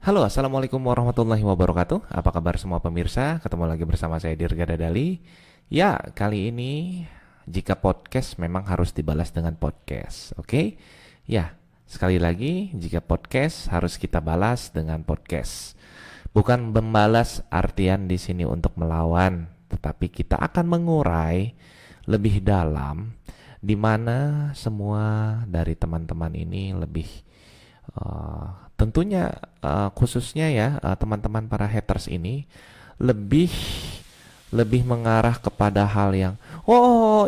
Halo, Assalamualaikum warahmatullahi wabarakatuh. Apa kabar semua pemirsa? Ketemu lagi bersama saya Dirga Dadali. Ya, kali ini jika podcast memang harus dibalas dengan podcast. Oke? Ya, sekali lagi jika podcast harus kita balas dengan podcast. Bukan membalas artian di sini untuk melawan, tetapi kita akan mengurai lebih dalam di mana semua dari teman-teman ini lebih tentunya khususnya ya teman-teman para haters ini lebih lebih mengarah kepada hal yang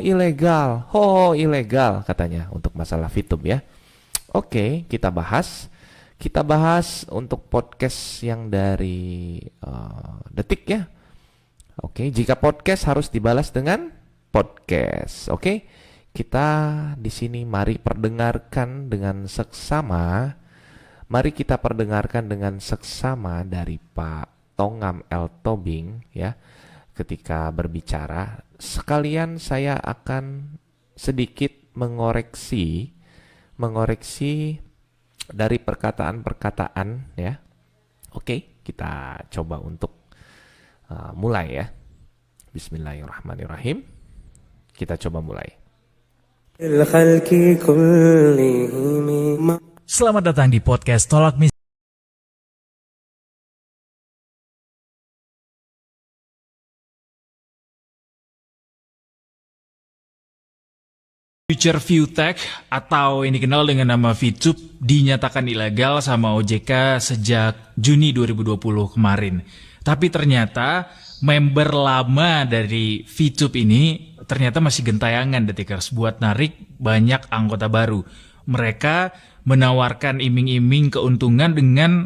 ilegal katanya untuk masalah VTube ya. Oke, kita bahas untuk podcast yang dari Detik ya. Oke, jika podcast harus dibalas dengan podcast. Oke, kita di sini mari kita perdengarkan dengan seksama dari Pak Tongam L. Tobing ya. Ketika berbicara, sekalian saya akan sedikit mengoreksi dari perkataan-perkataan ya. Oke, kita coba untuk mulai ya. Bismillahirrahmanirrahim. Kita coba mulai. Selamat datang di podcast Tolak Misi. Future View Tech atau yang dikenal dengan nama VTube dinyatakan ilegal sama OJK sejak Juni 2020 kemarin. Tapi ternyata member lama dari VTube ini ternyata masih gentayangan Detikers buat narik banyak anggota baru. Mereka menawarkan iming-iming keuntungan dengan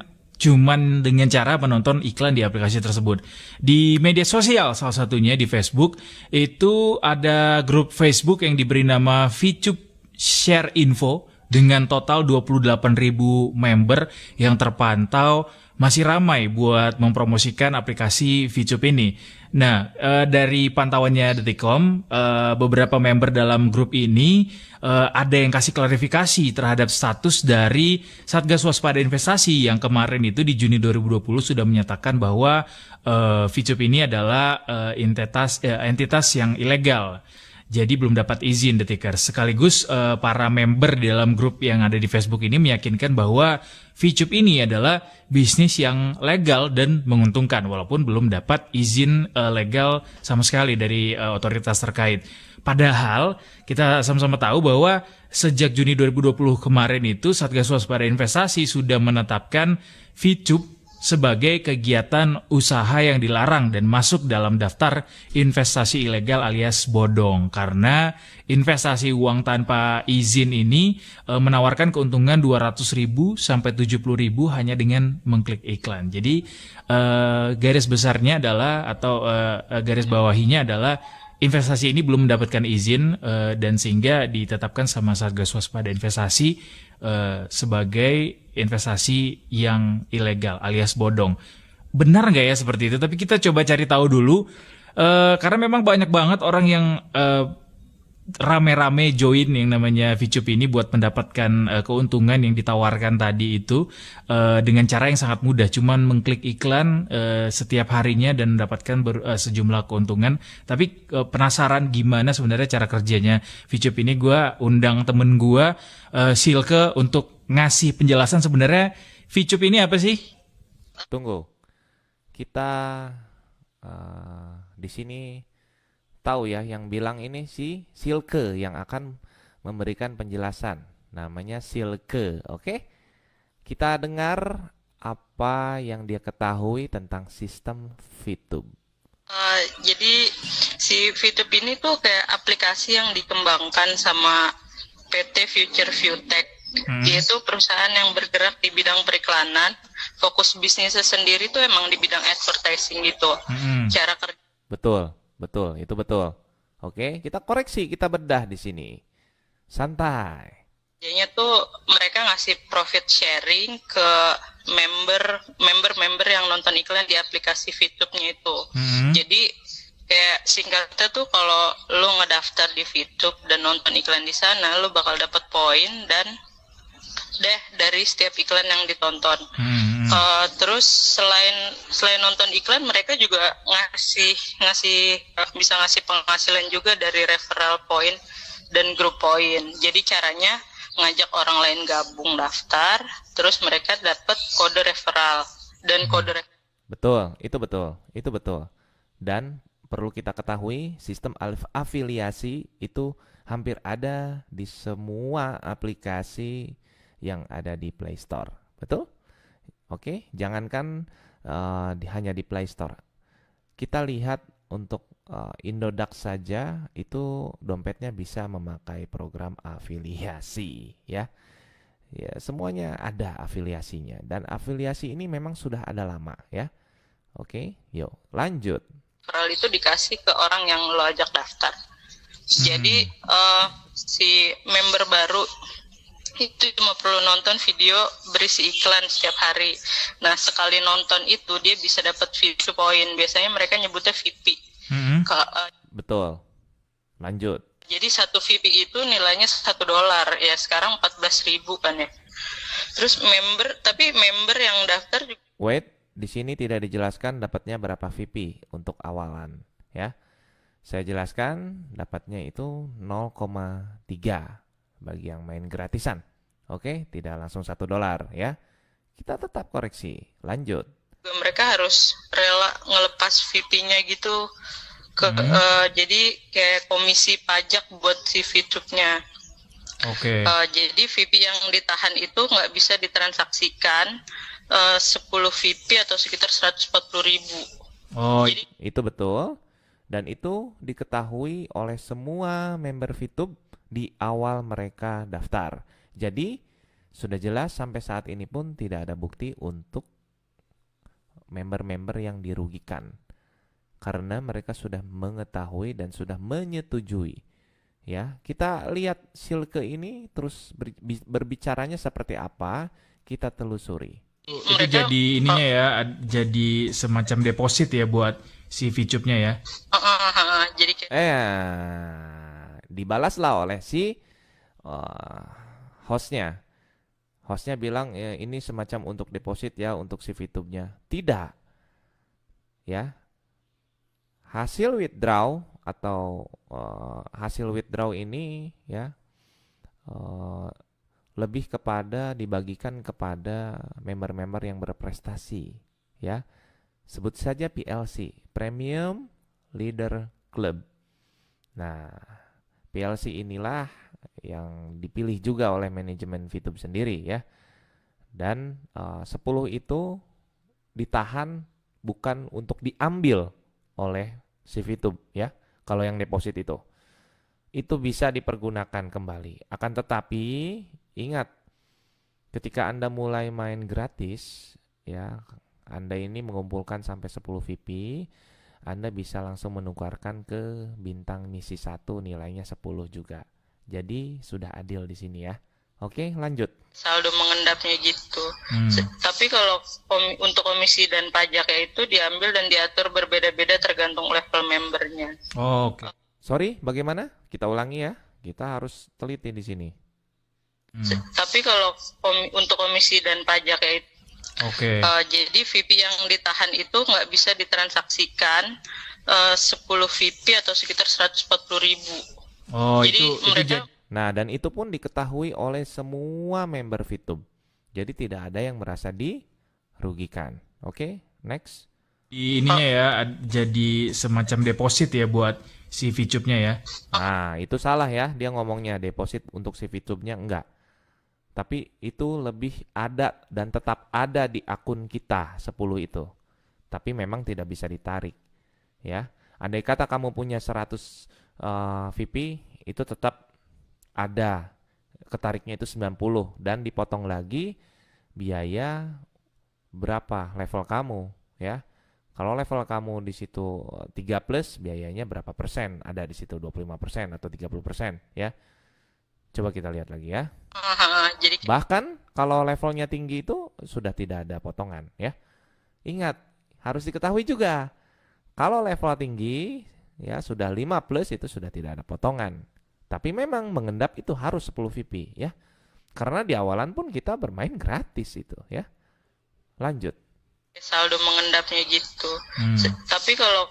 cara menonton iklan di aplikasi tersebut. Di media sosial salah satunya di Facebook itu ada grup Facebook yang diberi nama VTube Share Info dengan total 28.000 member yang terpantau masih ramai buat mempromosikan aplikasi VTube ini. Nah, dari pantauannya Detikcom, beberapa member dalam grup ini ada yang kasih klarifikasi terhadap status dari Satgas Waspada Investasi yang kemarin itu di Juni 2020 sudah menyatakan bahwa VTube ini adalah entitas yang ilegal. Jadi belum dapat izin Detikers. Sekaligus para member di dalam grup yang ada di Facebook ini meyakinkan bahwa VTube ini adalah bisnis yang legal dan menguntungkan walaupun belum dapat izin legal sama sekali dari otoritas terkait. Padahal kita sama-sama tahu bahwa sejak Juni 2020 kemarin itu Satgas Waspada Investasi sudah menetapkan VTube sebagai kegiatan usaha yang dilarang dan masuk dalam daftar investasi ilegal alias bodong. Karena investasi uang tanpa izin ini menawarkan keuntungan 200.000 sampai 70.000 hanya dengan mengklik iklan. Jadi garis besarnya adalah garis bawahinya adalah investasi ini belum mendapatkan izin dan sehingga ditetapkan sama Satgas Waspada Investasi sebagai investasi yang ilegal alias bodong. Benar nggak ya seperti itu? Tapi kita coba cari tahu dulu karena memang banyak banget orang yang rame-rame join yang namanya VTube ini buat mendapatkan keuntungan yang ditawarkan tadi itu dengan cara yang sangat mudah, cuman mengklik iklan setiap harinya dan mendapatkan sejumlah keuntungan. Tapi penasaran gimana sebenarnya cara kerjanya VTube ini, gue undang temen gue Silke untuk ngasih penjelasan sebenarnya VTube ini apa sih? Tunggu. Kita di sini tahu ya, yang bilang ini si Silke yang akan memberikan penjelasan. Namanya Silke, oke? Kita dengar apa yang dia ketahui tentang sistem VTube. Jadi si VTube ini tuh kayak aplikasi yang dikembangkan sama PT Future View Tech. Dia itu perusahaan yang bergerak di bidang periklanan. Fokus bisnisnya sendiri tuh emang di bidang advertising gitu. Cara kerja. Betul, itu betul. Oke, kita koreksi, kita bedah di sini. Santai. Jadinya tuh mereka ngasih profit sharing ke member yang nonton iklan di aplikasi VTube-nya itu. Jadi kayak singkatnya tuh kalau lu ngedaftar di VTube dan nonton iklan di sana, lu bakal dapat poin dan deh dari setiap iklan yang ditonton. Terus selain nonton iklan, mereka juga bisa ngasih penghasilan juga dari referral point dan grup point. Jadi caranya ngajak orang lain gabung daftar, terus mereka dapat kode referral dan kode Betul, itu betul, itu betul. Dan perlu kita ketahui, sistem afiliasi itu hampir ada di semua aplikasi yang ada di Play Store. Betul? Oke, jangankan hanya di Play Store. Kita lihat untuk Indodax saja itu dompetnya bisa memakai program afiliasi, ya. Ya, semuanya ada afiliasinya dan afiliasi ini memang sudah ada lama, ya. Oke, yuk lanjut. referral itu dikasih ke orang yang lo ajak daftar. Jadi si member baru itu cuma perlu nonton video berisi iklan setiap hari. Nah, sekali nonton itu dia bisa dapat VIP point. Biasanya mereka nyebutnya VIP. Betul. Lanjut. Jadi satu VIP itu nilainya $1 ya, sekarang 14.000 kan ya. Terus member yang daftar juga. Wait, di sini tidak dijelaskan dapatnya berapa VIP untuk awalan, ya. Saya jelaskan dapatnya itu 0,3 bagi yang main gratisan. Oke, tidak langsung $1 ya. Kita tetap koreksi. Lanjut. Mereka harus rela ngelepas VIP-nya gitu jadi kayak komisi pajak buat si VTube-nya. Oke. Jadi VIP yang ditahan itu nggak bisa ditransaksikan 10 VIP atau sekitar 140.000. Oh, Jadi, itu betul. Dan itu diketahui oleh semua member VTube di awal mereka daftar. Jadi sudah jelas sampai saat ini pun tidak ada bukti untuk member-member yang dirugikan. Karena mereka sudah mengetahui dan sudah menyetujui. Ya, kita lihat Silke ini terus berbicaranya seperti apa, kita telusuri. itu jadi ininya ya, jadi semacam deposit ya buat si VTube-nya ya. jadi kayak Dibalaslah oleh si hostnya. Hostnya bilang ya, ini semacam untuk deposit ya untuk si VTube-nya. Tidak. Ya. Hasil withdraw atau hasil withdraw ini ya lebih kepada dibagikan kepada member-member yang berprestasi ya. Sebut saja PLC, Premium Leader Club. Nah, PLC inilah yang dipilih juga oleh manajemen VTube sendiri ya. Dan 10 itu ditahan bukan untuk diambil oleh si VTube ya. Kalau yang deposit itu bisa dipergunakan kembali. Akan tetapi ingat, ketika Anda mulai main gratis ya, Anda ini mengumpulkan sampai 10 VIP, Anda bisa langsung menukarkan ke bintang misi 1 nilainya 10 juga. Jadi sudah adil di sini ya. Oke, lanjut. saldo mengendapnya gitu. Tapi kalau untuk komisi dan pajak ya itu diambil dan diatur berbeda-beda tergantung level membernya. Oh, oke. Sorry, bagaimana? Kita ulangi ya. Kita harus teliti di sini. Tapi kalau untuk komisi dan pajak ya itu Oke. jadi VIP yang ditahan itu nggak bisa ditransaksikan 10 VIP atau sekitar 140.000. Oh, Jadi itu mereka Nah, dan itu pun diketahui oleh semua member VTube. Jadi tidak ada yang merasa dirugikan. Oke, next. ininya ya, jadi semacam deposit ya buat si VTube-nya ya. Nah, itu salah ya. Dia ngomongnya deposit untuk si VTube-nya enggak. Tapi itu lebih ada dan tetap ada di akun kita 10 itu. Tapi memang tidak bisa ditarik. Ya. Andai kata kamu punya 100 VIP, itu tetap ada. Ketariknya itu 90 dan dipotong lagi biaya berapa level kamu, ya. Kalau level kamu di situ 3+, biayanya berapa persen? Ada di situ 25% atau 30%, ya. Coba kita lihat lagi ya. jadi Bahkan kalau levelnya tinggi itu sudah tidak ada potongan ya. Ingat, harus diketahui juga. Kalau level tinggi ya sudah 5+ itu sudah tidak ada potongan. Tapi memang mengendap itu harus 10 VIP ya. Karena di awalan pun kita bermain gratis itu ya. Lanjut. saldo mengendapnya gitu. Tapi kalau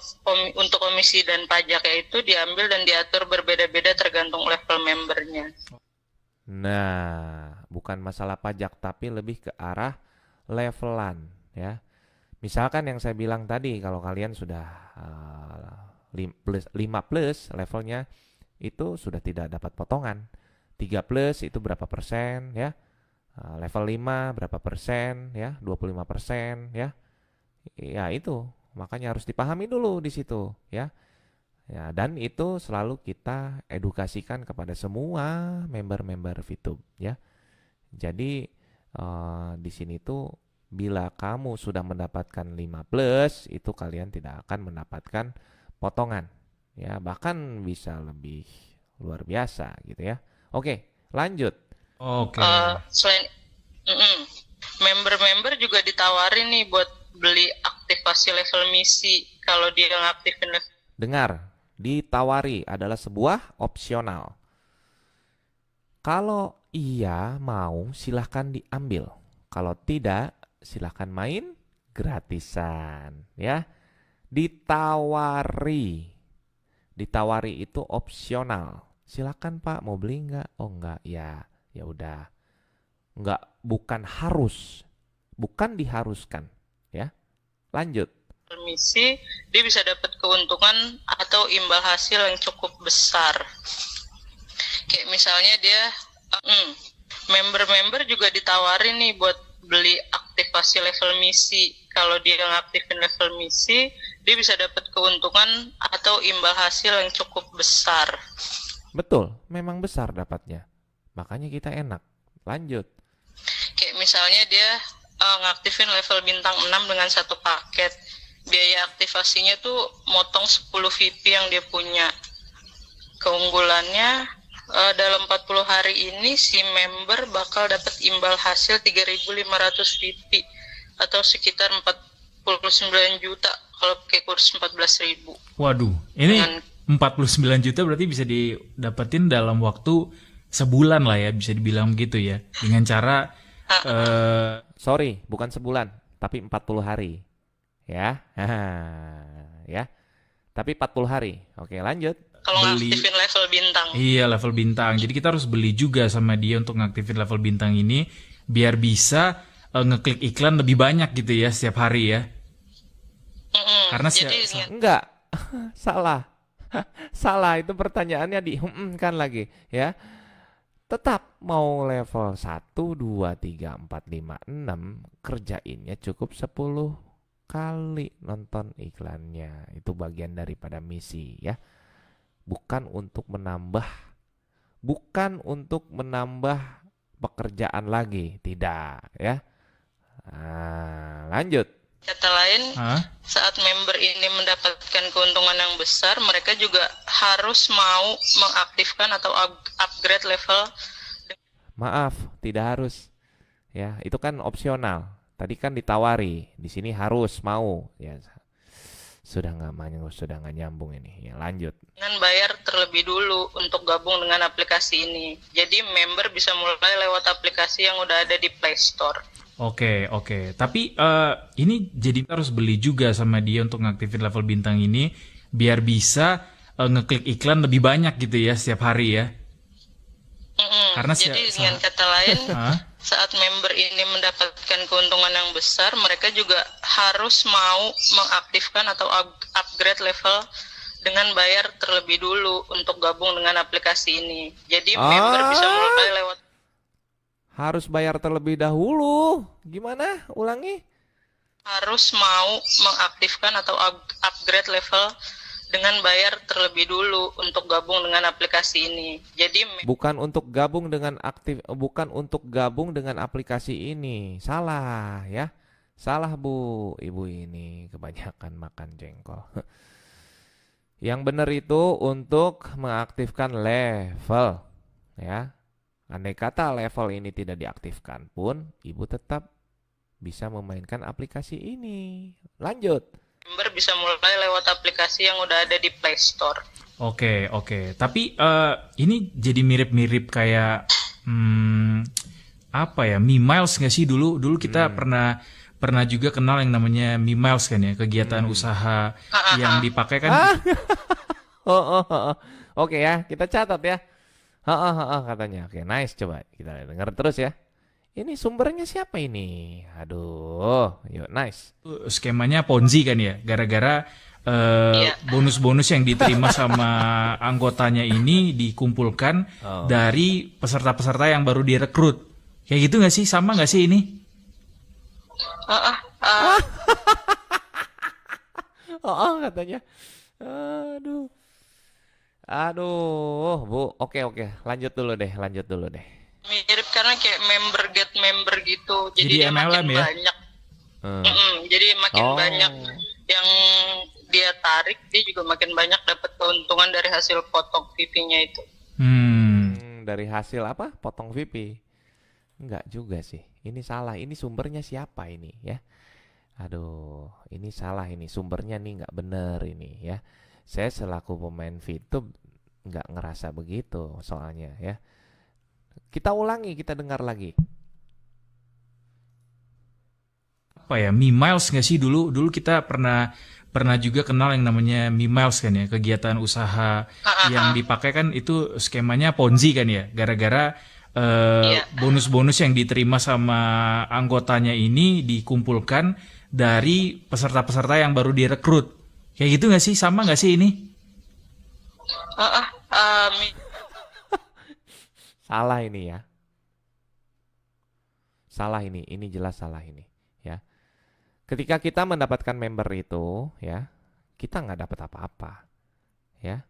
untuk komisi dan pajak itu diambil dan diatur berbeda-beda tergantung level membernya. Nah, bukan masalah pajak tapi lebih ke arah levelan ya. Misalkan yang saya bilang tadi, kalau kalian sudah 5 plus levelnya itu sudah tidak dapat potongan. 3 plus itu berapa persen ya. Level 5 berapa persen ya, 25% ya. Ya itu, makanya harus dipahami dulu di situ ya. Ya, dan itu selalu kita edukasikan kepada semua member-member VTube ya. Jadi di sini tuh bila kamu sudah mendapatkan 5 plus, itu kalian tidak akan mendapatkan potongan ya, bahkan bisa lebih luar biasa gitu ya. Oke, lanjut. Oke. Selain member-member juga ditawarin nih buat beli aktivasi level misi kalau dia ngaktifin level. Dengar, ditawari adalah sebuah opsional. Kalau iya mau silahkan diambil. Kalau tidak silahkan main gratisan ya. Ditawari itu opsional. Silakan Pak, mau beli nggak? Oh nggak, ya udah. Nggak, bukan harus, bukan diharuskan ya. Lanjut. Misi dia bisa dapat keuntungan atau imbal hasil yang cukup besar. Kayak misalnya dia member-member juga ditawarin nih buat beli aktivasi level misi. Kalau dia ngaktifin level misi, dia bisa dapat keuntungan atau imbal hasil yang cukup besar. Betul, memang besar dapatnya. Makanya kita enak. Lanjut. Kayak misalnya dia ngaktifin level bintang 6 dengan satu paket. Biaya aktivasinya tuh motong 10 VP yang dia punya. Keunggulannya dalam 40 hari ini si member bakal dapat imbal hasil 3.500 VP atau sekitar 49 juta kalau pakai kurs 14.000. Waduh, ini 49 juta berarti bisa didapetin dalam waktu sebulan lah ya, bisa dibilang begitu ya. Dengan cara sorry, bukan sebulan, tapi 40 hari. Ya. Ya. Tapi 40 hari. Oke, lanjut. Kalau ngaktifin level bintang. Iya, level bintang. Jadi kita harus beli juga sama dia untuk ngaktifin level bintang ini biar bisa ngeklik iklan lebih banyak gitu ya setiap hari ya. Karena enggak. Salah. Salah, itu pertanyaannya kan lagi ya. Tetap mau level 1, 2, 3, 4, 5, 6 kerjainnya cukup 10 kali nonton iklannya. Itu bagian daripada misi ya. Bukan untuk menambah pekerjaan lagi, tidak ya. Nah, lanjut. Kata lain, saat member ini mendapatkan keuntungan yang besar, mereka juga harus mau mengaktifkan atau upgrade level. Maaf, tidak harus. Ya, itu kan opsional. Tadi kan ditawari, di sini harus mau. Ya, sudah nggak nyambung ini. Ya, lanjut. Dengan bayar terlebih dulu untuk gabung dengan aplikasi ini. Jadi member bisa mulai lewat aplikasi yang udah ada di Play Store. Oke. Tapi ini jadi kita harus beli juga sama dia untuk ngaktifin level bintang ini biar bisa ngeklik iklan lebih banyak gitu ya setiap hari ya. Karena jadi dengan kata lain, saat member ini mendapatkan keuntungan yang besar, mereka juga harus mau mengaktifkan atau upgrade level dengan bayar terlebih dulu untuk gabung dengan aplikasi ini. Jadi member bisa mulai lewat. Harus bayar terlebih dahulu. Gimana? Ulangi. Harus mau mengaktifkan atau upgrade level dengan bayar terlebih dulu untuk gabung dengan aplikasi ini. Jadi bukan untuk gabung dengan aplikasi ini. Salah ya. Salah Bu, Ibu ini kebanyakan makan jengkol. Yang benar itu untuk mengaktifkan level ya. Andai kata level ini tidak diaktifkan pun, Ibu tetap bisa memainkan aplikasi ini. Lanjut. Member bisa mulai lewat aplikasi yang udah ada di Play Store. Oke. Tapi ini jadi mirip-mirip kayak apa ya, Mimiles nggak sih dulu kita pernah juga kenal yang namanya Mimiles kan ya, kegiatan usaha yang dipakai kan. Oke ya, kita catat ya. Katanya. Oke, nice, coba kita dengar terus ya. Ini sumbernya siapa ini? Aduh, yuk nice. Skemanya Ponzi kan ya, gara-gara bonus-bonus yang diterima sama anggotanya ini dikumpulkan dari peserta-peserta yang baru direkrut. Kayak gitu nggak sih? Sama nggak sih ini? Katanya. Aduh, Bu. Oke. Lanjut dulu deh. Mirip karena kayak member get member gitu. Jadi dia MLM makin ya? banyak. Jadi makin banyak yang dia tarik, dia juga makin banyak dapat keuntungan dari hasil potong VIP-nya itu. Dari hasil apa? Potong VIP? Enggak juga sih. Ini salah. Ini sumbernya siapa ini ya? Aduh, ini salah ini. Sumbernya nih nggak bener ini ya. Saya selaku pemain VTube nggak ngerasa begitu soalnya ya. Kita ulangi, kita dengar lagi. Apa ya, Mimiles nggak sih dulu kita pernah juga kenal yang namanya Mimiles kan ya, kegiatan usaha yang dipakai kan itu skemanya Ponzi kan ya, gara-gara bonus-bonus yang diterima sama anggotanya ini dikumpulkan dari peserta-peserta yang baru direkrut. Kayak gitu nggak sih? Sama nggak sih ini? Salah ini ya. Salah ini jelas salah ini ya. Ketika kita mendapatkan member itu ya, kita nggak dapat apa-apa ya.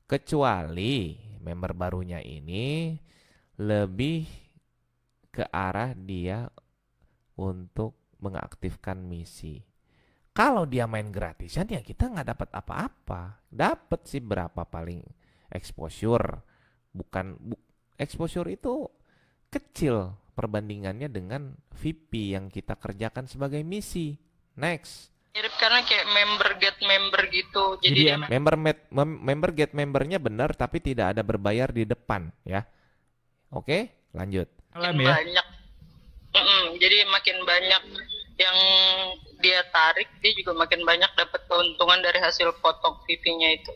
Kecuali member barunya ini lebih ke arah dia untuk mengaktifkan misi. Kalau dia main gratisan ya kita nggak dapat apa-apa. Dapat sih berapa paling exposure. Exposure itu kecil perbandingannya dengan VIP yang kita kerjakan sebagai misi. Next. Mirip karena kayak member get member gitu. Jadi dia member get membernya benar tapi tidak ada berbayar di depan ya. Oke, lanjut. makin banyak. Jadi makin banyak yang dia tarik, dia juga makin banyak dapat keuntungan dari hasil potong VIP-nya itu.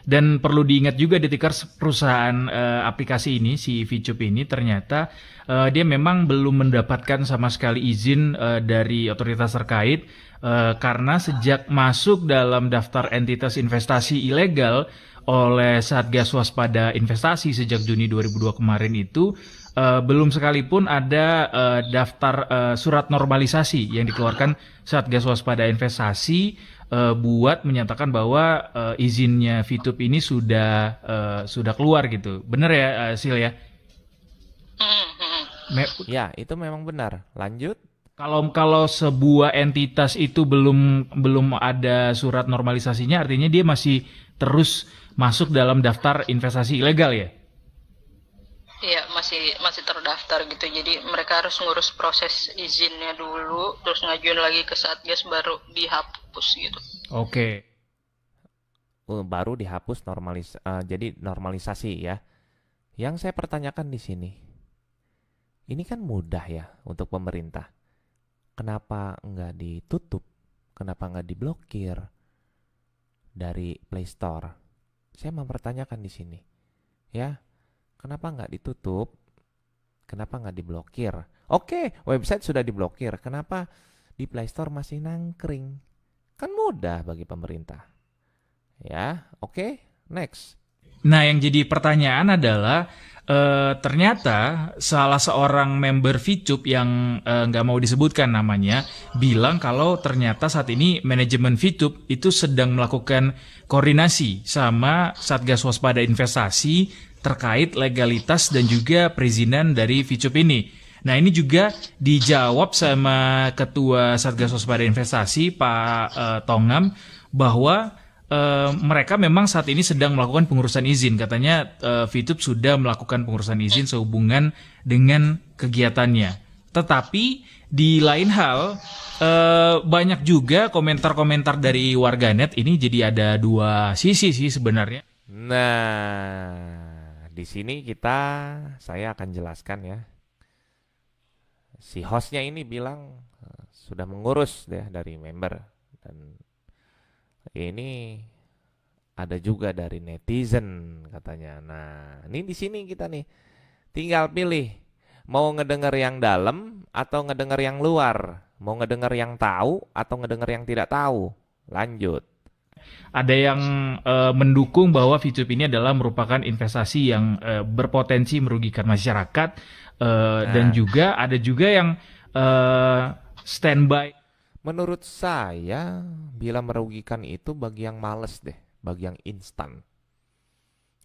Dan perlu diingat juga Detikers, perusahaan aplikasi ini, si VTube ini ternyata dia memang belum mendapatkan sama sekali izin dari otoritas terkait karena sejak masuk dalam daftar entitas investasi ilegal oleh Satgas Waspada Investasi sejak Juni 2002 kemarin itu belum sekalipun ada daftar surat normalisasi yang dikeluarkan Satgas Waspada Investasi buat menyatakan bahwa izinnya VTube ini sudah keluar gitu. Bener ya, Sil ya? Ya, itu memang benar. Lanjut. Kalau sebuah entitas itu belum ada surat normalisasinya, artinya dia masih terus masuk dalam daftar investasi ilegal ya? Iya, masih terdaftar gitu. Jadi mereka harus ngurus proses izinnya dulu, terus ngajuin lagi ke Satgas baru dihapus gitu. Oke. Baru dihapus jadi normalisasi ya. Yang saya pertanyakan di sini, ini kan mudah ya untuk pemerintah. Kenapa nggak ditutup? Kenapa nggak diblokir dari Play Store? Saya mempertanyakan di sini, ya. Kenapa nggak ditutup? Kenapa nggak diblokir? Oke, website sudah diblokir. Kenapa di Play Store masih nangkring? Kan mudah bagi pemerintah. Ya, oke, next. Nah, yang jadi pertanyaan adalah ternyata salah seorang member VTube yang nggak mau disebutkan namanya bilang kalau ternyata saat ini manajemen VTube itu sedang melakukan koordinasi sama Satgas Waspada Investasi terkait legalitas dan juga perizinan dari VTube ini. Nah, ini juga dijawab sama Ketua Satgas Waspada Investasi Pak Tongam bahwa mereka memang saat ini sedang melakukan pengurusan izin. Katanya VTube sudah melakukan pengurusan izin sehubungan dengan kegiatannya. Tetapi di lain hal banyak juga komentar-komentar dari warganet. Ini jadi ada dua sisi sih sebenarnya. Nah, di sini saya akan jelaskan ya. Si hostnya ini bilang sudah mengurus deh dari member, dan ini ada juga dari netizen katanya. Nah, ini di sini kita nih tinggal pilih mau ngedenger yang dalam atau ngedenger yang luar, mau ngedenger yang tahu atau ngedenger yang tidak tahu. Lanjut. Ada yang mendukung bahwa VTube ini adalah merupakan investasi yang berpotensi merugikan masyarakat, dan juga ada juga yang standby. Menurut saya, bila merugikan itu bagi yang males deh, bagi yang instan.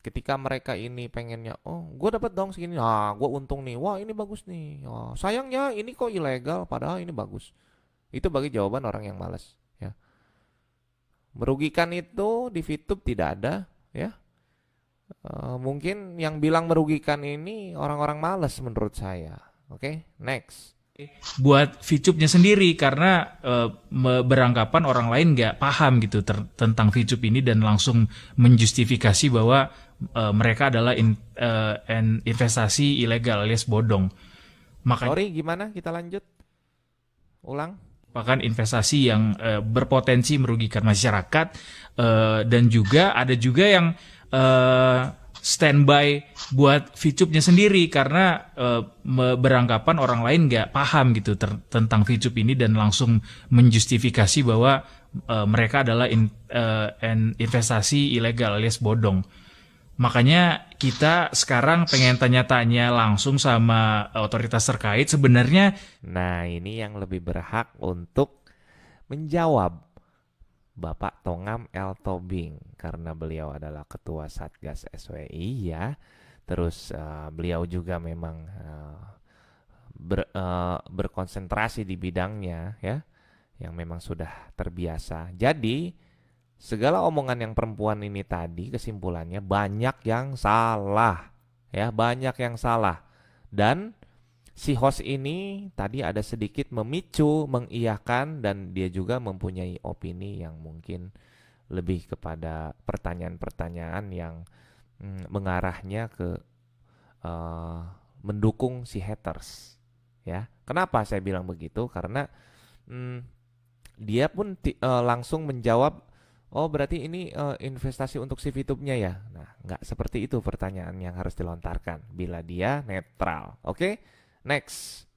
Ketika mereka ini pengennya, oh gue dapat dong segini, gue untung nih, wah ini bagus nih, sayangnya ini kok ilegal, padahal ini bagus. Itu bagi jawaban orang yang males. Ya. Merugikan itu di VTube tidak ada, ya. Mungkin yang bilang merugikan ini orang-orang males menurut saya. Oke, next. Buat VTube-nya sendiri karena beranggapan orang lain nggak paham gitu tentang VTube ini dan langsung menjustifikasi bahwa mereka adalah investasi ilegal alias bodong. Sorry, gimana? Kita lanjut. Ulang. Merupakan investasi yang berpotensi merugikan masyarakat, dan juga ada juga yang standby buat VTube-nya sendiri karena beranggapan orang lain nggak paham gitu tentang VTube ini dan langsung menjustifikasi bahwa mereka adalah investasi ilegal alias bodong. Makanya kita sekarang pengen tanya-tanya langsung sama otoritas terkait sebenarnya. Nah, ini yang lebih berhak untuk menjawab Bapak Tongam L. Tobing, karena beliau adalah Ketua Satgas SWI ya. Terus beliau juga memang berkonsentrasi di bidangnya ya, yang memang sudah terbiasa. Jadi segala omongan yang perempuan ini tadi kesimpulannya banyak yang salah ya, banyak yang salah. Dan si host ini tadi ada sedikit memicu, mengiyakan, dan dia juga mempunyai opini yang mungkin lebih kepada pertanyaan-pertanyaan yang mengarahnya ke mendukung si haters ya. Kenapa saya bilang begitu? Karena dia pun langsung menjawab, oh berarti ini investasi untuk si VTube-nya ya. Nah, nggak seperti itu pertanyaan yang harus dilontarkan bila dia netral. Oke? Next.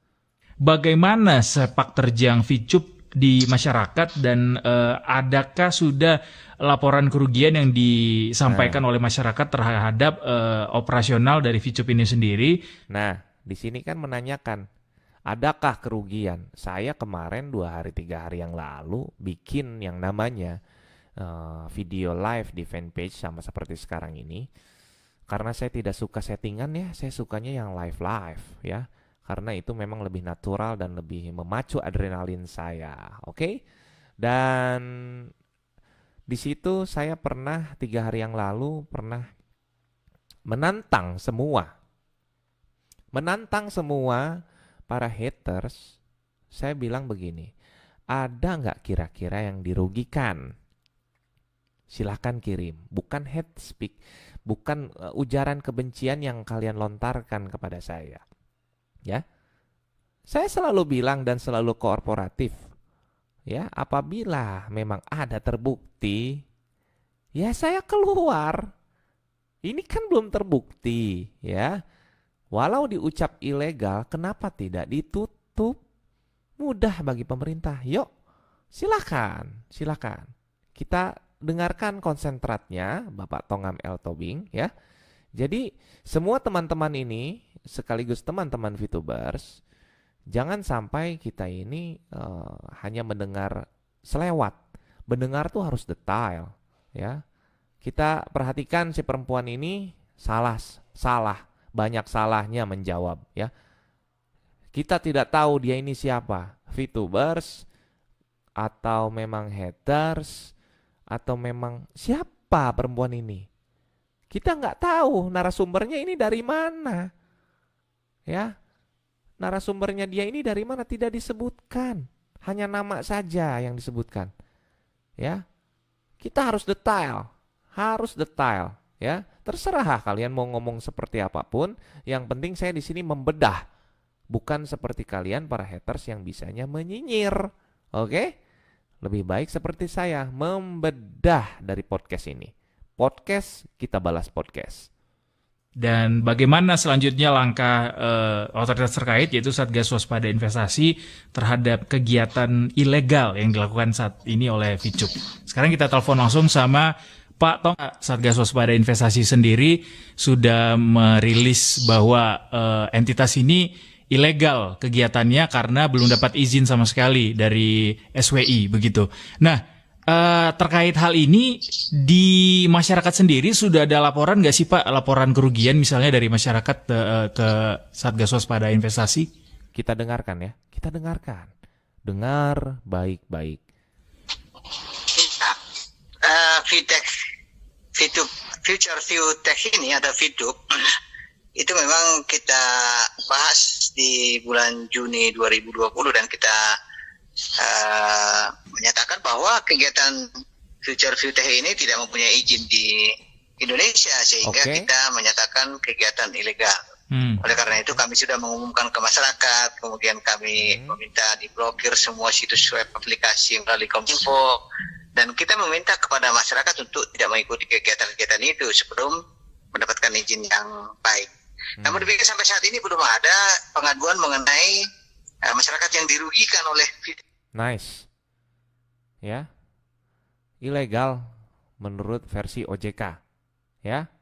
Bagaimana sepak terjang VTube di masyarakat dan adakah sudah laporan kerugian yang disampaikan oleh masyarakat terhadap operasional dari VTube ini sendiri? Nah, di sini kan menanyakan, adakah kerugian? Saya kemarin 2 hari 3 hari yang lalu bikin yang namanya video live di fanpage sama seperti sekarang ini. Karena saya tidak suka settingan ya, saya sukanya yang live ya. Karena itu memang lebih natural dan lebih memacu adrenalin saya, oke? Dan di situ saya pernah 3 hari yang lalu pernah menantang semua para haters. Saya bilang begini, ada nggak kira-kira yang dirugikan? Silahkan kirim, bukan hate speak, bukan ujaran kebencian yang kalian lontarkan kepada saya. Ya, saya selalu bilang dan selalu kooperatif. Ya, apabila memang ada terbukti, ya saya keluar. Ini kan belum terbukti, ya. Walau diucap ilegal, kenapa tidak ditutup? Mudah bagi pemerintah. Yuk, silakan. Kita dengarkan konsentratnya Bapak Tongam L. Tobing ya. Jadi semua teman-teman ini sekaligus teman-teman VTubers, jangan sampai kita ini hanya mendengar selewat. Mendengar tuh harus detail ya. Kita perhatikan si perempuan ini salah, banyak salahnya menjawab ya. Kita tidak tahu dia ini siapa, VTubers atau memang haters, atau memang siapa perempuan ini. Kita nggak tahu narasumbernya ini dari mana. Ya, narasumbernya dia ini dari mana tidak disebutkan. Hanya nama saja yang disebutkan. Ya, kita harus detail. Ya, terserah kalian mau ngomong seperti apapun. Yang penting saya di sini membedah, bukan seperti kalian para haters yang bisanya menyinyir. Oke? Lebih baik seperti saya membedah dari podcast ini. Podcast kita balas podcast. Dan bagaimana selanjutnya langkah otoritas terkait yaitu Satgas Waspada Investasi terhadap kegiatan ilegal yang dilakukan saat ini oleh Ficup. Sekarang kita telepon langsung sama Pak Tong. Satgas Waspada Investasi sendiri sudah merilis bahwa entitas ini ilegal kegiatannya karena belum dapat izin sama sekali dari SWI begitu. Nah, terkait hal ini di masyarakat sendiri sudah ada laporan nggak sih Pak, laporan kerugian misalnya dari masyarakat ke Satgas Waspada Investasi? Kita dengarkan ya, kita dengarkan. Dengar baik-baik. Fintech, Future Tech ini ada Fidup, itu memang kita bahas di bulan Juni 2020 dan kita menyatakan bahwa kegiatan Future Tech ini tidak mempunyai izin di Indonesia sehingga kita menyatakan kegiatan ilegal. Oleh karena itu kami sudah mengumumkan ke masyarakat, kemudian kami meminta diblokir semua situs web aplikasi melalui Kominfo, dan kita meminta kepada masyarakat untuk tidak mengikuti kegiatan-kegiatan itu sebelum mendapatkan izin yang baik. Namun demikian sampai saat ini belum ada pengaduan mengenai masyarakat yang dirugikan oleh Nice. Ya. Ilegal menurut versi OJK. Ya.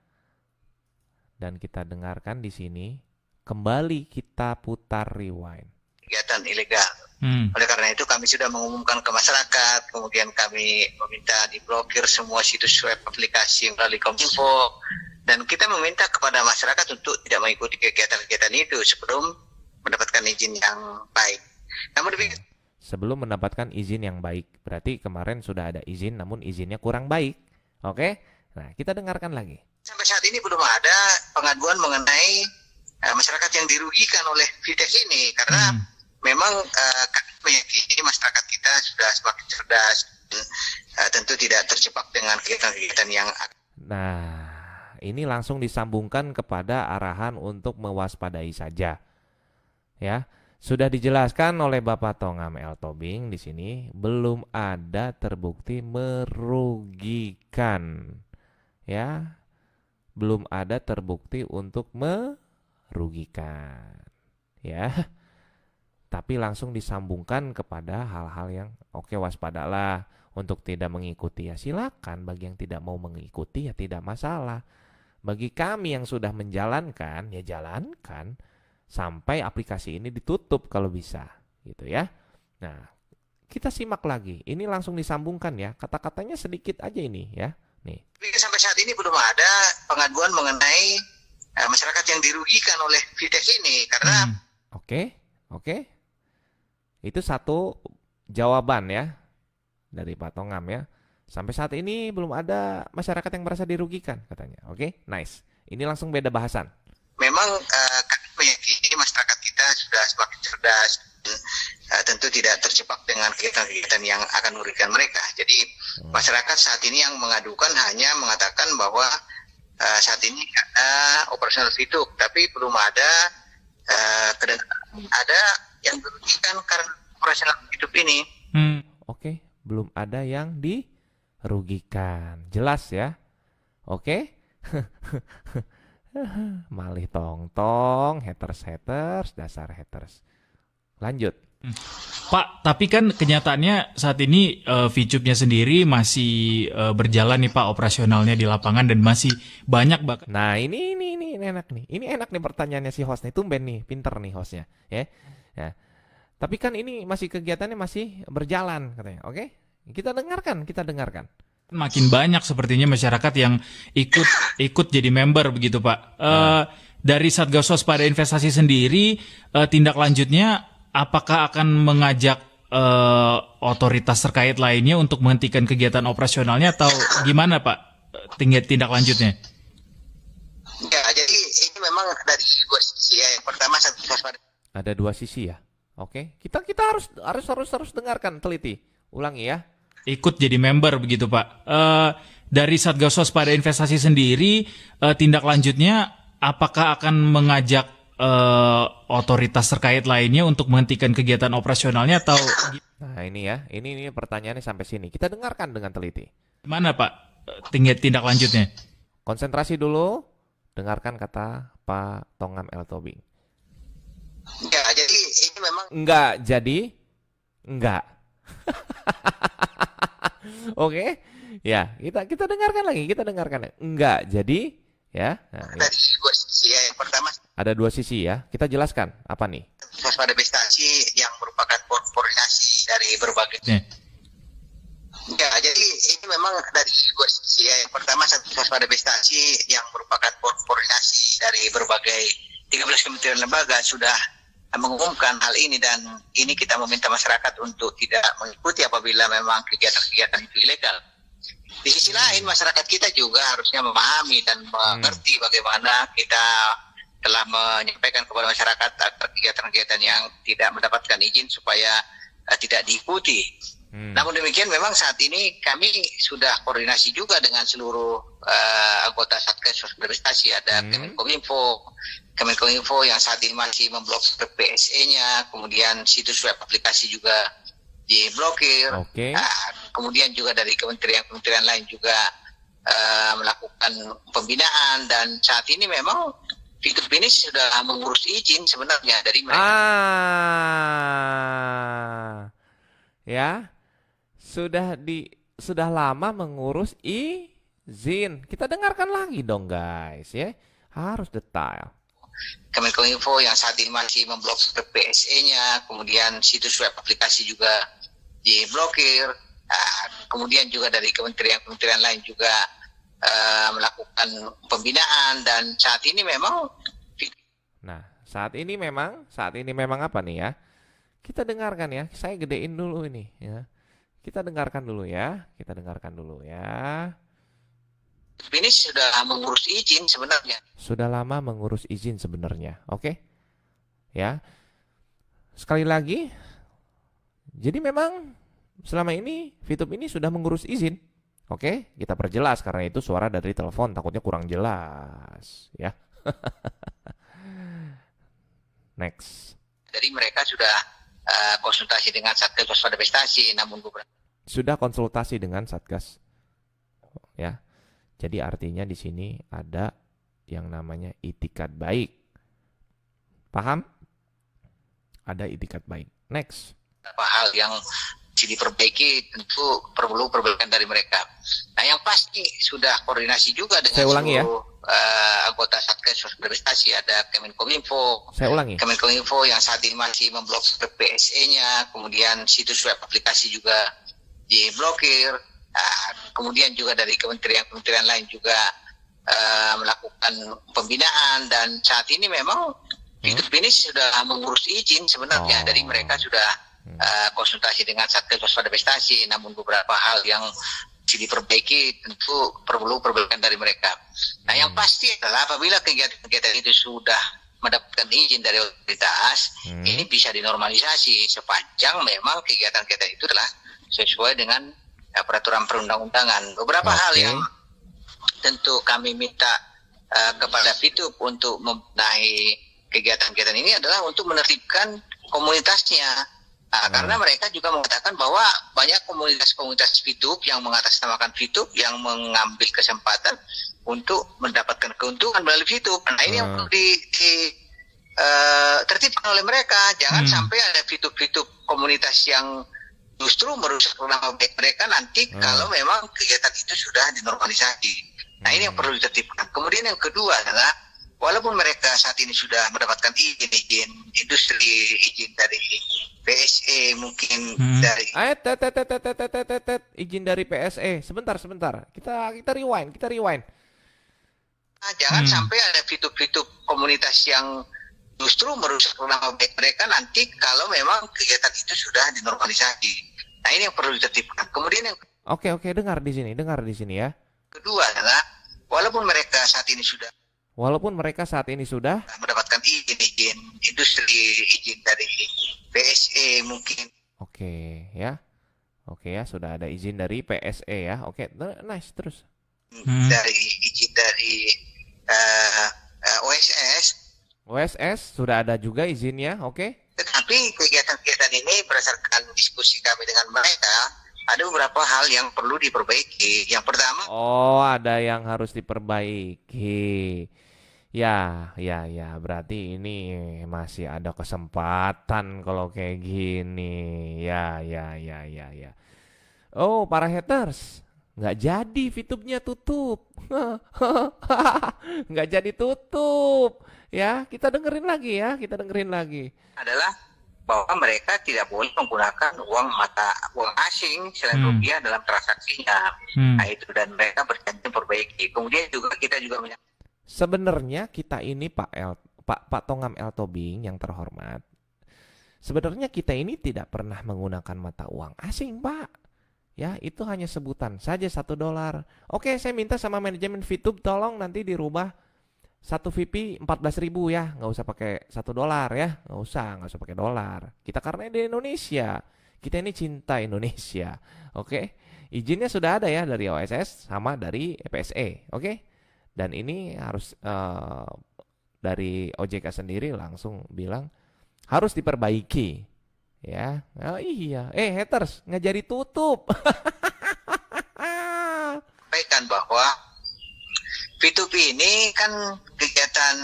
Dan kita dengarkan di sini, kembali kita putar rewind. Kegiatan ilegal. Oleh karena itu kami sudah mengumumkan ke masyarakat, kemudian kami meminta diblokir semua situs web aplikasi melalui Kominfo, dan kita meminta kepada masyarakat untuk tidak mengikuti kegiatan-kegiatan itu sebelum mendapatkan izin yang baik. Namun demikian sebelum mendapatkan izin yang baik. Berarti kemarin sudah ada izin namun izinnya kurang baik. Oke? Nah, kita dengarkan lagi. Sampai saat ini belum ada pengaduan mengenai masyarakat yang dirugikan oleh Fintech ini karena memang kami meyakini masyarakat kita sudah semakin cerdas dan tentu tidak terjebak dengan kegiatan-kegiatan yang Nah, ini langsung disambungkan kepada arahan untuk mewaspadai saja. Ya. Sudah dijelaskan oleh Bapak Tongam L. Tobing di sini, belum ada terbukti merugikan. Ya. Belum ada terbukti untuk merugikan. Ya. Tapi langsung disambungkan kepada hal-hal yang waspadalah untuk tidak mengikuti ya silakan, bagi yang tidak mau mengikuti ya tidak masalah. Bagi kami yang sudah menjalankan ya jalankan sampai aplikasi ini ditutup kalau bisa, gitu ya. Nah, kita simak lagi. Ini langsung disambungkan ya. Kata-katanya sedikit aja ini ya. Nih. Sampai saat ini belum ada pengaduan mengenai masyarakat yang dirugikan oleh Fintech ini karena Oke. Itu satu jawaban ya dari Pak Tongam ya. Sampai saat ini belum ada masyarakat yang merasa dirugikan katanya. Oke, nice. Ini langsung beda bahasan. Memang kami meyakini masyarakat kita sudah semakin cerdas dan tentu tidak terjebak dengan kegiatan-kegiatan yang akan merugikan mereka. Jadi masyarakat saat ini yang mengadukan hanya mengatakan bahwa saat ini ada operasional Fidup, tapi belum ada ada yang dirugikan karena operasional Fidup ini. Oke, belum ada yang dirugikan. Jelas ya? Oke? Malih tong-tong, haters, dasar haters. Lanjut. Pak, tapi kan kenyataannya saat ini Ficup-nya sendiri masih berjalan nih Pak operasionalnya di lapangan dan masih banyak bahkan. Nah ini enak nih. Ini enak nih pertanyaannya si host nih. Tumben nih, pinter nih hostnya. Ya. Tapi kan ini masih kegiatannya masih berjalan katanya. Oke? Kita dengarkan. Makin banyak sepertinya masyarakat yang ikut jadi member begitu Pak. Dari Satgas Waspada Investasi sendiri tindak lanjutnya apakah akan mengajak otoritas terkait lainnya untuk menghentikan kegiatan operasionalnya atau gimana Pak tindak lanjutnya? Ya, jadi ini memang dari dua sisi ya. Yang pertama Satgas Waspada. Ada dua sisi ya. Oke, kita harus dengarkan teliti. Ulangi ya. ikut jadi member begitu Pak. Dari Satgas Waspada Investasi sendiri, tindak lanjutnya apakah akan mengajak otoritas terkait lainnya untuk menghentikan kegiatan operasionalnya atau? Nah ini ya, ini pertanyaannya sampai sini. Kita dengarkan dengan teliti. Mana Pak tindak lanjutnya? Konsentrasi dulu, dengarkan kata Pak Tongam L. Tobing. Enggak, jadi ini memang Enggak, jadi enggak. Oke, ya kita dengarkan lagi, Enggak, jadi ya. Nah, ya. dari dua sisi ya. Yang pertama Ada dua sisi ya. Kita jelaskan apa nih? waspada investasi yang merupakan koordinasi dari berbagai. Ya, jadi ini memang dari dua sisi ya. Yang pertama waspada investasi yang merupakan koordinasi dari berbagai 13 kementerian lembaga sudah mengumumkan hal ini, dan ini kita meminta masyarakat untuk tidak mengikuti apabila memang kegiatan-kegiatan itu ilegal. Di sisi lain masyarakat kita juga harusnya memahami dan mengerti bagaimana kita telah menyampaikan kepada masyarakat agar kegiatan-kegiatan yang tidak mendapatkan izin supaya tidak diikuti. Namun demikian memang saat ini kami sudah koordinasi juga dengan seluruh anggota Satgas Waspada Investasi. Ada Kemenkominfo yang saat ini masih memblokir PSE-nya, kemudian situs web aplikasi juga diblokir. Kemudian juga dari kementerian lain juga melakukan pembinaan, dan saat ini memang Fitup ini sudah mengurus izin sebenarnya dari mereka. Ya. Sudah lama mengurus izin. Kita dengarkan lagi dong guys ya. Harus detail. Kemenkominfo yang saat ini masih memblokir PSE-nya, kemudian situs web aplikasi juga diblokir. Kemudian juga dari kementerian lain juga melakukan pembinaan, dan saat ini memang saat ini memang apa nih ya? Kita dengarkan ya. Saya gedein dulu ini ya. Kita dengarkan dulu ya. Ini sudah mengurus izin sebenarnya. Sudah lama mengurus izin sebenarnya. Oke? Ya. Sekali lagi. Jadi memang selama ini Fitup ini sudah mengurus izin. Oke, kita perjelas karena itu suara dari telepon takutnya kurang jelas ya. Next. Jadi mereka sudah konsultasi dengan Satgas Waspada Investasi, namun sudah konsultasi dengan Satgas. Ya. Jadi artinya di sini ada yang namanya itikat baik. Paham? Ada itikat baik. Next. Beberapa hal yang diperbaiki tentu perlu perbaikan dari mereka. Nah, yang pasti sudah koordinasi juga dengan seluruh anggota Satgas Waspada Investasi. Ada Kemenkominfo. Kemenkominfo yang saat ini masih memblokir PSE-nya, kemudian situs web aplikasi juga diblokir. Kemudian juga dari kementerian lain juga melakukan pembinaan, dan saat ini memang Fitup ini sudah mengurus izin sebenarnya. Dari mereka sudah konsultasi dengan Satgas Waspada Investasi, namun beberapa hal yang diperbaiki tentu perlu perbaikan dari mereka. Nah, yang pasti adalah apabila kegiatan-kegiatan itu sudah mendapatkan izin dari otoritas, ini bisa dinormalisasi sepanjang memang kegiatan-kegiatan itu telah sesuai dengan peraturan perundang-undangan. Beberapa hal yang tentu kami minta kepada Fitup untuk membenahi kegiatan-kegiatan ini adalah untuk menertibkan komunitasnya. Karena mereka juga mengatakan bahwa banyak komunitas-komunitas Fitup yang mengatasnamakan Fitup yang mengambil kesempatan untuk mendapatkan keuntungan melalui Fitup. Nah, ini yang perlu ditertibkan oleh mereka. Jangan sampai ada Fitup-Fitup komunitas yang justru merusak nama baik mereka nanti kalau memang kegiatan itu sudah dinormalisasi. Nah, ini yang perlu ditertibkan. Kemudian yang kedua adalah walaupun mereka saat ini sudah mendapatkan izin industri, izin dari PSE, mungkin dari izin dari PSE. Sebentar. Kita rewind. Jangan sampai ada Fitup-Fitup komunitas yang justru merusak nama baik mereka nanti kalau memang kegiatan itu sudah dinormalisasi. Nah, ini yang perlu ditertibkan. Kemudian yang Oke, dengar di sini ya. Kedua adalah walaupun mereka saat ini sudah mendapatkan izin industri, izin dari PSE mungkin. Oke, ya. Oke ya, sudah ada izin dari PSE ya. Oke, nice terus. Dari izin dari OSS. OSS sudah ada juga izinnya, oke. Tetapi kegiatan-kegiatan ini berdasarkan diskusi kami dengan mereka, ada beberapa hal yang perlu diperbaiki. Yang pertama, ada yang harus diperbaiki. Ya, berarti ini masih ada kesempatan kalau kayak gini. Ya. Oh, para haters, nggak jadi VTube-nya tutup. Nggak jadi tutup. Ya, kita dengerin lagi. adalah bahwa mereka tidak boleh menggunakan uang asing selain rupiah dalam transaksinya. Nah itu, dan mereka berjanji memperbaiki. Kemudian kita juga sebenarnya kita ini Pak Tongam L. Tobing yang terhormat, sebenarnya kita ini tidak pernah menggunakan mata uang asing, Pak. Ya, itu hanya sebutan saja $1. Oke, saya minta sama manajemen VTube tolong nanti dirubah 1 VP 14.000 ya, nggak usah pakai $1 ya, nggak usah pakai dolar. Kita karena di Indonesia, kita ini cinta Indonesia, oke? Izinnya sudah ada ya dari OSS sama dari PSE, oke? Dan ini harus dari OJK sendiri langsung bilang harus diperbaiki, ya. Oh iya, haters nggak jadi tutup. sampaikan bahwa P2P ini kan kegiatan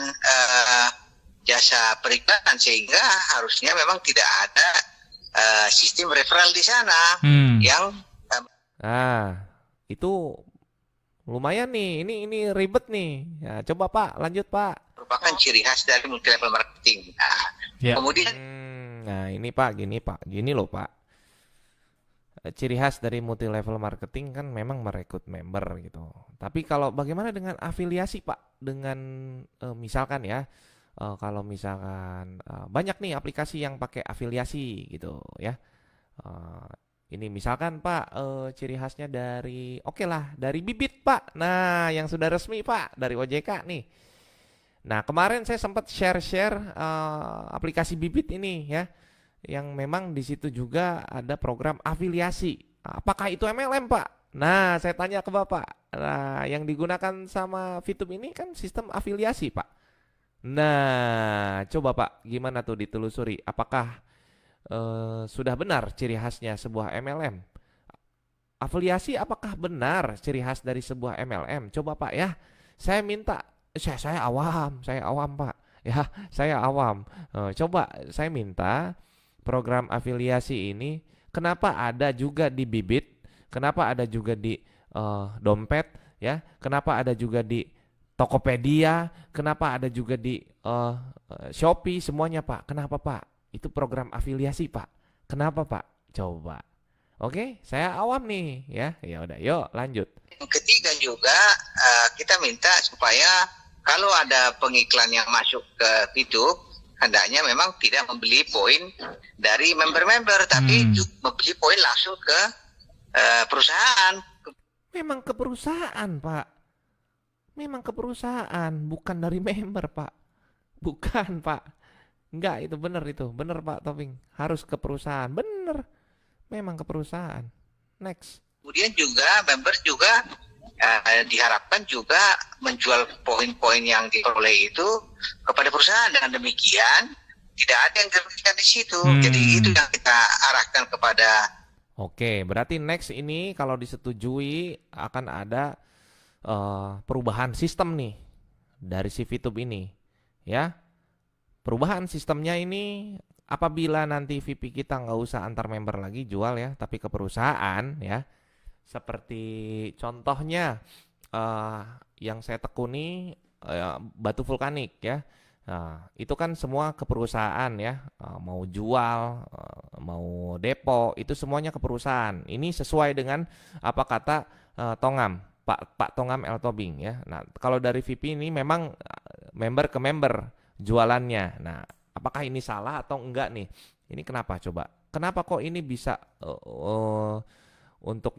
jasa periklanan, sehingga harusnya memang tidak ada sistem referral di sana yang itu lumayan nih, ini ribet nih. Ya, coba Pak, lanjut Pak. Merupakan ciri khas dari multi level marketing. Kemudian ini Pak, gini loh Pak. Ciri khas dari multi level marketing kan memang merekrut member gitu. Tapi kalau bagaimana dengan afiliasi Pak? Dengan misalkan ya, kalau misalkan banyak nih aplikasi yang pakai afiliasi gitu ya. Ini misalkan Pak, ciri khasnya dari dari Bibit Pak. Nah, yang sudah resmi Pak dari OJK nih. Nah, kemarin saya sempat share aplikasi Bibit ini ya, yang memang di situ juga ada program afiliasi. Apakah itu MLM Pak? Nah, saya tanya ke Bapak. Nah, yang digunakan sama VTube ini kan sistem afiliasi Pak. Nah, coba Pak, gimana tuh ditelusuri? Apakah sudah benar ciri khasnya sebuah MLM? Afiliasi apakah benar ciri khas dari sebuah MLM? Coba Pak ya. Saya minta, saya awam Pak. Ya, saya awam. Coba saya minta program afiliasi ini kenapa ada juga di Bibit, kenapa ada juga di Dompet ya, kenapa ada juga di Tokopedia, kenapa ada juga di Shopee, semuanya Pak. Kenapa Pak? Itu program afiliasi Pak. Kenapa Pak? Coba. Oke, saya awam nih ya. Ya udah, yuk lanjut. Yang ketiga juga kita minta supaya kalau ada pengiklan yang masuk ke VTube, hendaknya memang tidak membeli poin dari member-member, tapi membeli poin langsung ke perusahaan. Memang ke perusahaan Pak. Memang ke perusahaan, bukan dari member Pak. Bukan Pak. Enggak, itu bener Pak Toping, harus ke perusahaan, bener, memang ke perusahaan. Next. Kemudian juga member juga diharapkan juga menjual poin-poin yang diperoleh itu kepada perusahaan, dengan demikian tidak ada yang dirugikan di situ. Jadi itu yang kita arahkan kepada. Oke, berarti next ini kalau disetujui akan ada perubahan sistem nih dari si VTube ini, ya. Perubahan sistemnya ini apabila nanti VP kita nggak usah antar member lagi jual ya, tapi ke perusahaan ya. Seperti contohnya yang saya tekuni batu vulkanik ya. Nah, itu kan semua ke perusahaan ya. Mau jual, mau depo, itu semuanya ke perusahaan. Ini sesuai dengan apa kata Tongam, Pak Tongam L. Tobing ya. Nah, kalau dari VP ini memang member ke member jualannya. Nah, apakah ini salah atau enggak nih? Ini kenapa coba? Kenapa kok ini bisa untuk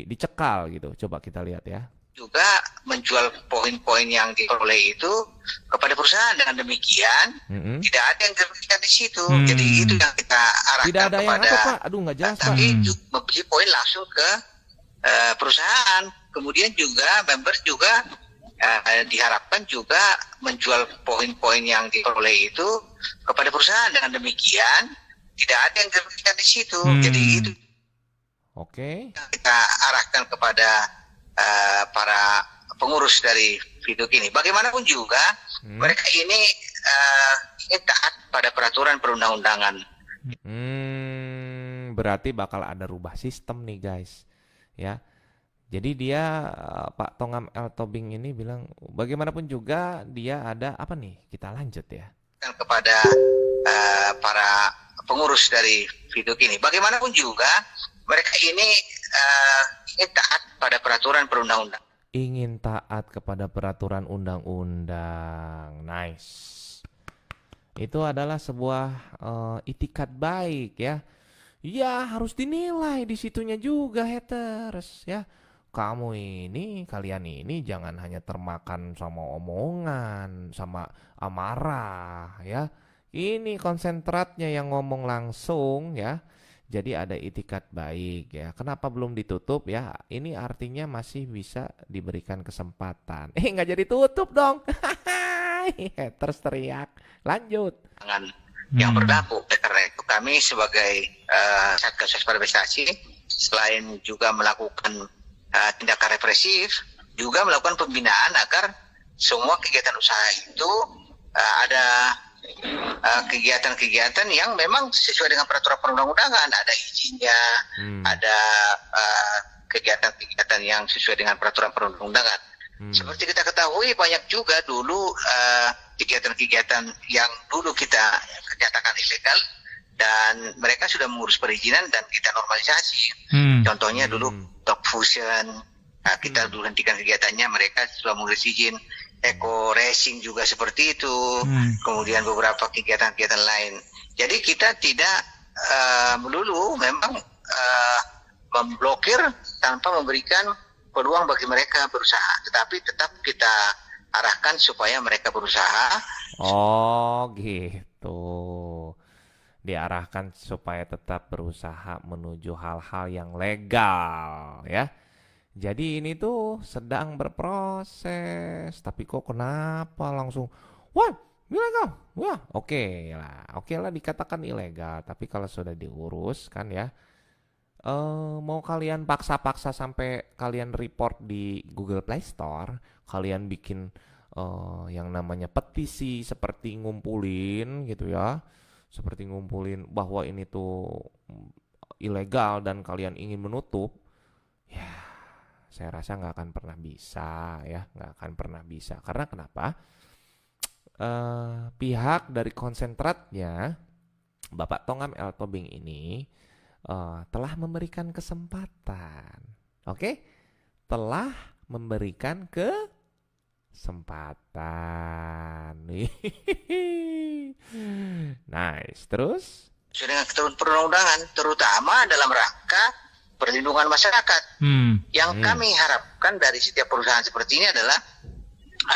dicekal gitu? Coba kita lihat ya. juga menjual poin-poin yang diperoleh itu kepada perusahaan. Dengan demikian tidak ada yang dirugikan di situ. Jadi itu yang kita arahkan Tidak ada kepada yang apa, Pak? Aduh, nggak jelas, Pak. tapi membeli poin langsung ke perusahaan. Kemudian juga member juga diharapkan juga menjual poin-poin yang diperoleh itu kepada perusahaan. Dengan demikian tidak ada yang dirugikan di situ. Jadi itu Oke. yang kita arahkan kepada para pengurus dari Fituk ini. Bagaimanapun juga mereka ini ingin taat pada peraturan perundang-undangan. Berarti bakal ada rubah sistem nih, guys. Ya. Jadi dia Pak Tongam L. Tobing ini bilang bagaimanapun juga dia ada apa nih? Kita lanjut ya. Kepada para pengurus dari Fituk ini. Bagaimanapun juga mereka ini ingin taat pada peraturan perundang-undangan. Ingin taat kepada peraturan undang-undang. Nice. Itu adalah sebuah itikat baik ya. Ya harus dinilai di situnya juga haters ya. Kalian ini jangan hanya termakan sama omongan, sama amarah ya. Ini konsentratnya yang ngomong langsung ya. Jadi ada itikat baik ya. Kenapa belum ditutup ya? Ini artinya masih bisa diberikan kesempatan. Nggak jadi tutup dong. Haters teriak. Lanjut. Yang berlaku. Karena itu kami sebagai Satgas Waspada Investasi selain juga melakukan tindakan represif, juga melakukan pembinaan agar semua kegiatan usaha itu ada kegiatan-kegiatan yang memang sesuai dengan peraturan perundang-undangan, ada izinnya, ada kegiatan-kegiatan yang sesuai dengan peraturan perundang-undangan. Seperti kita ketahui banyak juga dulu kegiatan-kegigiatan yang dulu kita nyatakan ilegal dan mereka sudah mengurus perizinan dan kita normalisasi. Contohnya dulu Top Fusion, kita dulu hentikan kegiatannya, mereka sudah mengurus izin. Eco Racing juga seperti itu, kemudian beberapa kegiatan-kegiatan lain. Jadi kita tidak melulu memang memblokir tanpa memberikan peluang bagi mereka berusaha, tetapi tetap kita arahkan supaya mereka berusaha. Oh gitu, diarahkan supaya tetap berusaha menuju hal-hal yang legal ya. Jadi ini tuh sedang berproses, tapi kok kenapa langsung, wah ilegal, wah oke lah dikatakan ilegal, tapi kalau sudah diurus kan ya, mau kalian paksa-paksa sampai kalian report di Google Play Store, kalian bikin yang namanya petisi seperti ngumpulin gitu ya, seperti ngumpulin bahwa ini tuh ilegal dan kalian ingin menutup, ya saya rasa nggak akan pernah bisa ya, nggak akan pernah bisa. Karena kenapa? Pihak dari konsentratnya Bapak Tongam L. Tobing ini telah memberikan kesempatan, oke? Telah memberikan kesempatan. Nice. Terus? Sesuai dengan ketentuan perundang-undangan, terutama dalam rangka perlindungan masyarakat. Yang kami harapkan dari setiap perusahaan seperti ini adalah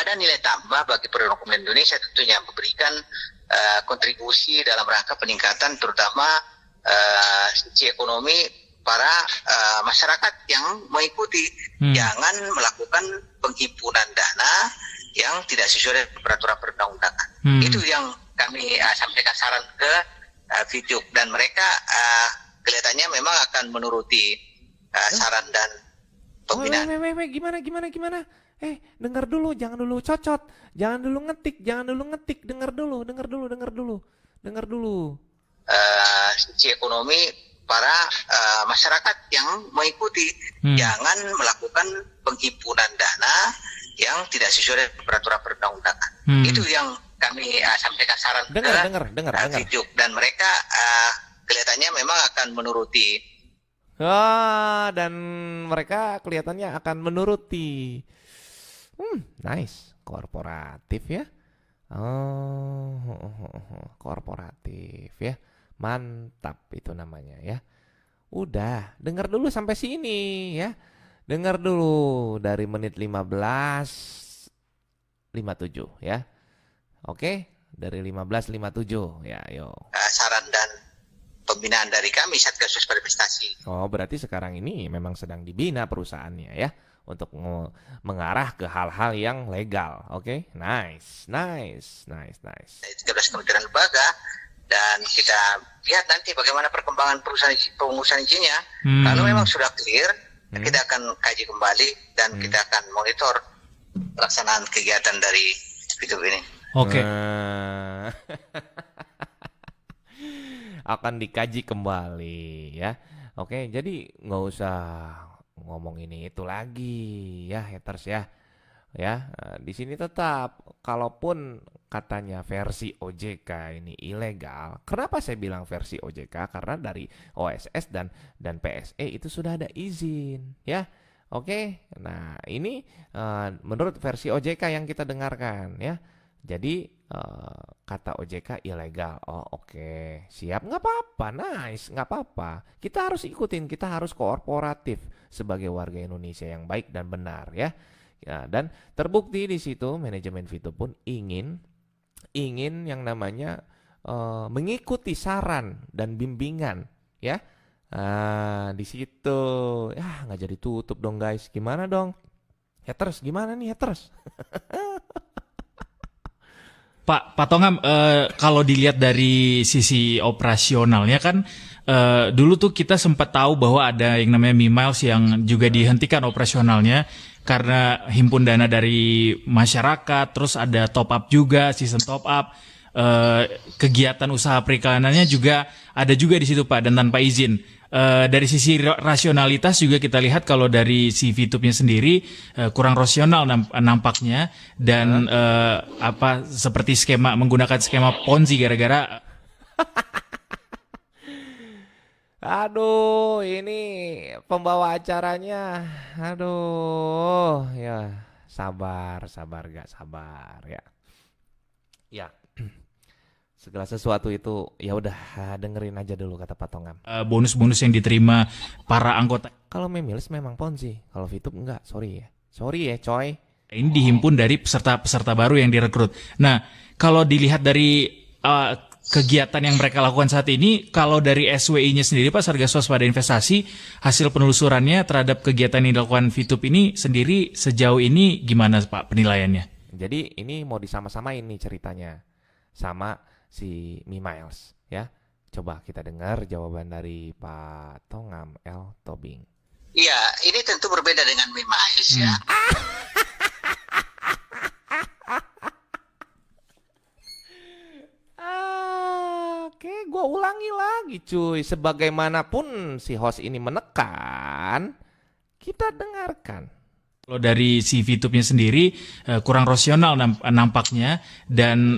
ada nilai tambah bagi perekonomian Indonesia, tentunya memberikan kontribusi dalam rangka peningkatan terutama sisi ekonomi para masyarakat yang mengikuti. Jangan melakukan penghimpunan dana yang tidak sesuai dengan peraturan perundang-undangan. Itu yang kami sampaikan saran ke Fituk, dan mereka kelihatannya memang akan menuruti saran dan pembinaan. Gimana? Dengar dulu, jangan dulu cocot, jangan dulu ngetik, dengar dulu. Sisi ekonomi para masyarakat yang mengikuti. Jangan melakukan penghimpunan dana yang tidak sesuai dengan peraturan perundang-undangan. Itu yang kami sampaikan saran dengar. Fituk, dan mereka kelihatannya memang akan menuruti. Dan mereka kelihatannya akan menuruti. Nice, korporatif ya. Korporatif ya. Mantap itu namanya ya. Udah, dengar dulu sampai sini ya. Dengar dulu dari menit 15:57 ya. Oke, dari 15:57 ya, yo. Saran dan pembinaan dari kami Satgas Waspada Investasi. Oh, berarti sekarang ini memang sedang dibina perusahaannya ya untuk mengarah ke hal-hal yang legal. Oke, nice. 13 kementerian lembaga dan kita lihat nanti bagaimana perkembangan pengurusan izinnya. Kalau memang sudah clear, kita akan kaji kembali dan kita akan monitor pelaksanaan kegiatan dari Fitup ini. Oke. Akan dikaji kembali ya. Oke, jadi nggak usah ngomong ini itu lagi ya haters ya. Ya, di sini tetap kalaupun katanya versi OJK ini ilegal. Kenapa saya bilang versi OJK? Karena dari OSS dan PSE itu sudah ada izin ya. Oke. Nah, ini menurut versi OJK yang kita dengarkan ya. Jadi kata OJK ilegal. Oh, oke. Siap, nggak apa-apa. Nice, nggak apa-apa. Kita harus ikutin, kita harus kooperatif sebagai warga Indonesia yang baik dan benar ya. Ya, dan terbukti di situ manajemen Fitup pun ingin yang namanya mengikuti saran dan bimbingan ya. Di situ ya nggak jadi tutup dong guys. Gimana dong? Haters gimana nih haters? Pak Tongam, kalau dilihat dari sisi operasionalnya kan dulu tuh kita sempat tahu bahwa ada yang namanya Mimiles yang juga dihentikan operasionalnya karena himpun dana dari masyarakat, terus ada top up juga, sistem top up, kegiatan usaha periklanannya juga ada juga di situ Pak, dan tanpa izin. Dari sisi rasionalitas juga kita lihat kalau dari si Fitupnya sendiri kurang rasional nampaknya dan seperti menggunakan skema Ponzi gara-gara Aduh, ini pembawa acaranya. Aduh, ya sabar gak sabar ya. Ya. Segala sesuatu itu ya udah dengerin aja dulu kata Pak Tongam. Bonus-bonus yang diterima para anggota. Kalau Mimiles memang Ponzi, kalau Fitup enggak, sorry ya coy. Ini dihimpun dari peserta baru yang direkrut. Nah, kalau dilihat dari kegiatan yang mereka lakukan saat ini, kalau dari SWI-nya sendiri Pak, Satgas Waspada Investasi, hasil penelusurannya terhadap kegiatan yang dilakukan Fitup ini sendiri sejauh ini gimana Pak penilaiannya? Jadi ini mau disama-samain nih ceritanya sama si Mimiles ya. Coba kita dengar jawaban dari Pak Tongam L. Tobing. Iya, ini tentu berbeda dengan Mimiles ya. Oke, gue ulangi lagi cuy. Sebagaimanapun si host ini menekan, kita dengarkan. Kalau dari si Fitupnya sendiri kurang rasional nampaknya dan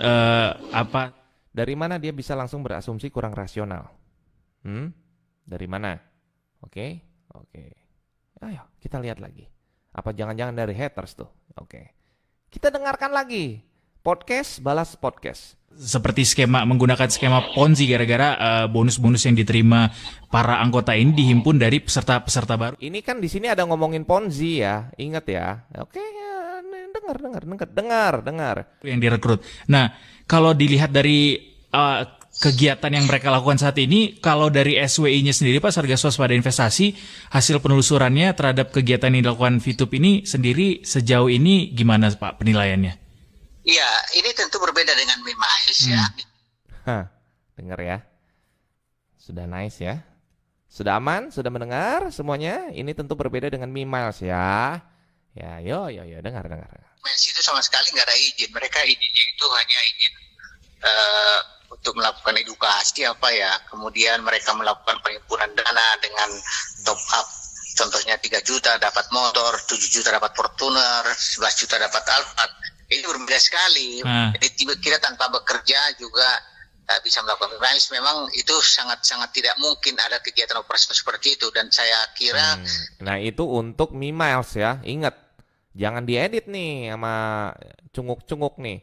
Dari mana dia bisa langsung berasumsi kurang rasional? Dari mana? Oke. Ayo kita lihat lagi. Apa jangan-jangan dari haters tuh? Oke. Kita dengarkan lagi. Podcast balas podcast. Seperti menggunakan skema Ponzi gara-gara bonus-bonus yang diterima para anggota ini dihimpun dari peserta baru. Ini kan di sini ada ngomongin Ponzi ya, ingat ya. Oke, dengar. Yang direkrut. Nah, kalau dilihat dari kegiatan yang mereka lakukan saat ini, kalau dari SWI-nya sendiri Pak, Satgas Waspada Investasi, hasil penelusurannya terhadap kegiatan yang dilakukan Fitup ini sendiri sejauh ini gimana Pak penilaiannya? Iya, ini tentu berbeda dengan Mimiles ya. Dengar ya. Sudah nice ya. Sudah aman, sudah mendengar semuanya. Ini tentu berbeda dengan Mimiles ya. Ya, yo, dengar. Mimiles itu sama sekali nggak ada izin. Mereka izinnya itu hanya izin untuk melakukan edukasi kemudian mereka melakukan penghimpunan dana dengan top up. Contohnya 3 juta dapat motor, 7 juta dapat Fortuner, 11 juta dapat Alphard. Ini berbeda sekali. Jadi kita tanpa bekerja juga bisa melakukan Mimiles. Memang itu sangat tidak mungkin ada kegiatan operasi seperti itu. Dan saya kira Nah itu untuk Mimiles ya. Ingat, jangan diedit nih sama cunguk-cunguk nih.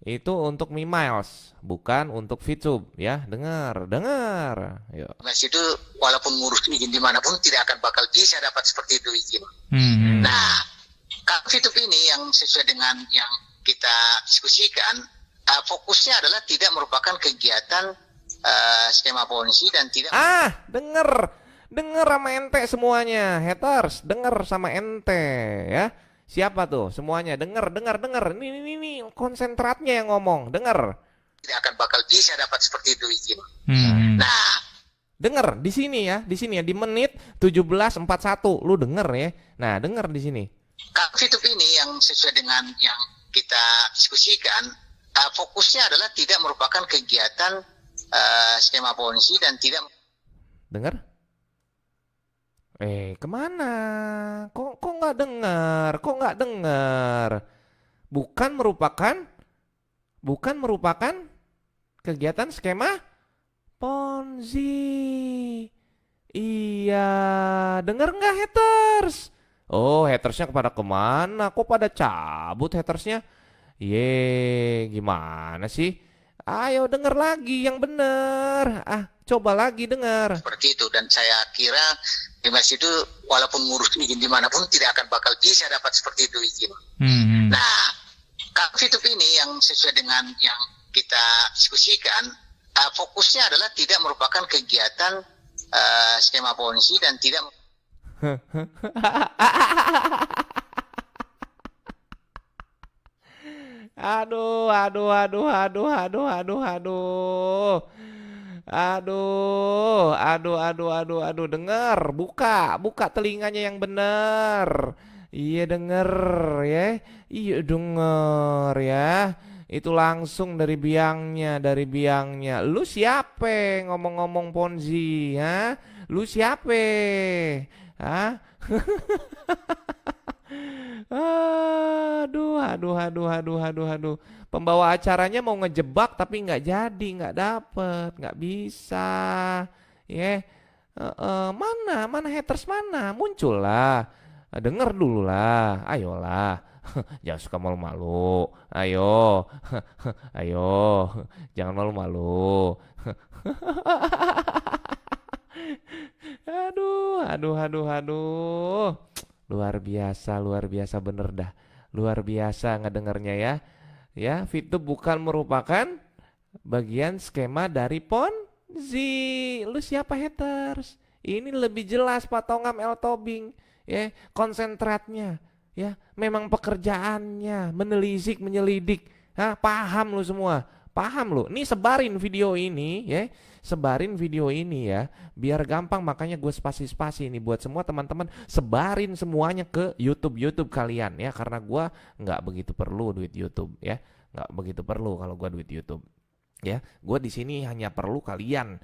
Itu untuk Mimiles, bukan untuk VTube ya. Dengar. Yuk. Mas itu walaupun ngurus izin dimanapun tidak akan bakal bisa dapat seperti itu izin. Nah, kalau VTube ini yang sesuai dengan yang kita diskusikan, fokusnya adalah tidak merupakan kegiatan skema ponzi dan tidak. Dengar sama ente semuanya, haters, dengar sama ente ya. Siapa tuh semuanya? Dengar. Ini konsentratnya yang ngomong. Dengar. Tidak akan bakal bisa dapat seperti itu izin. Nah, dengar di sini ya, di menit 17:41. Lu denger ya. Nah, dengar di sini. Kalau VTube ini yang sesuai dengan yang kita diskusikan, fokusnya adalah tidak merupakan kegiatan skema ponzi dan tidak. Dengar? Kemana? Kok nggak dengar? Bukan merupakan kegiatan skema ponzi. Iya, dengar nggak haters? Oh, hatersnya pada kemana? Kok pada cabut hatersnya? Gimana sih? Ayo denger lagi yang bener. Coba lagi dengar. Seperti itu, dan saya kira Dimas itu walaupun ngurus izin dimanapun tidak akan bakal bisa dapat seperti itu izin. Nah, kalau VTube ini yang sesuai dengan yang kita diskusikan, fokusnya adalah tidak merupakan kegiatan skema ponzi dan tidak. Aduh, dengar, buka telinganya yang bener. Iya denger ya, denger ya. Itu langsung dari biangnya. Lu siapa ngomong-ngomong ponzi, ha? Lu siapa? Hah? Aduh. Pembawa acaranya mau ngejebak tapi nggak jadi, nggak dapet, nggak bisa. Mana haters mana? Muncul lah. Denger dulu lah, ayolah. Jangan suka malu-malu. Ayo. Jangan malu-malu. Aduh. Luar biasa bener dah. Luar biasa ngedengernya ya. Ya, VTube bukan merupakan bagian skema dari ponzi. Lu siapa haters? Ini lebih jelas Pak Tongam L. Tobing. Ya, konsentratnya. Ya, memang pekerjaannya menelisik, menyelidik. Paham lu semua. Paham lu. Nih sebarin video ini ya. Biar gampang, makanya gue spasi-spasi ini buat semua teman-teman. Sebarin semuanya ke YouTube kalian ya, karena gue nggak begitu perlu duit YouTube ya. Nggak begitu perlu kalau gue duit YouTube. Ya, gue di sini hanya perlu kalian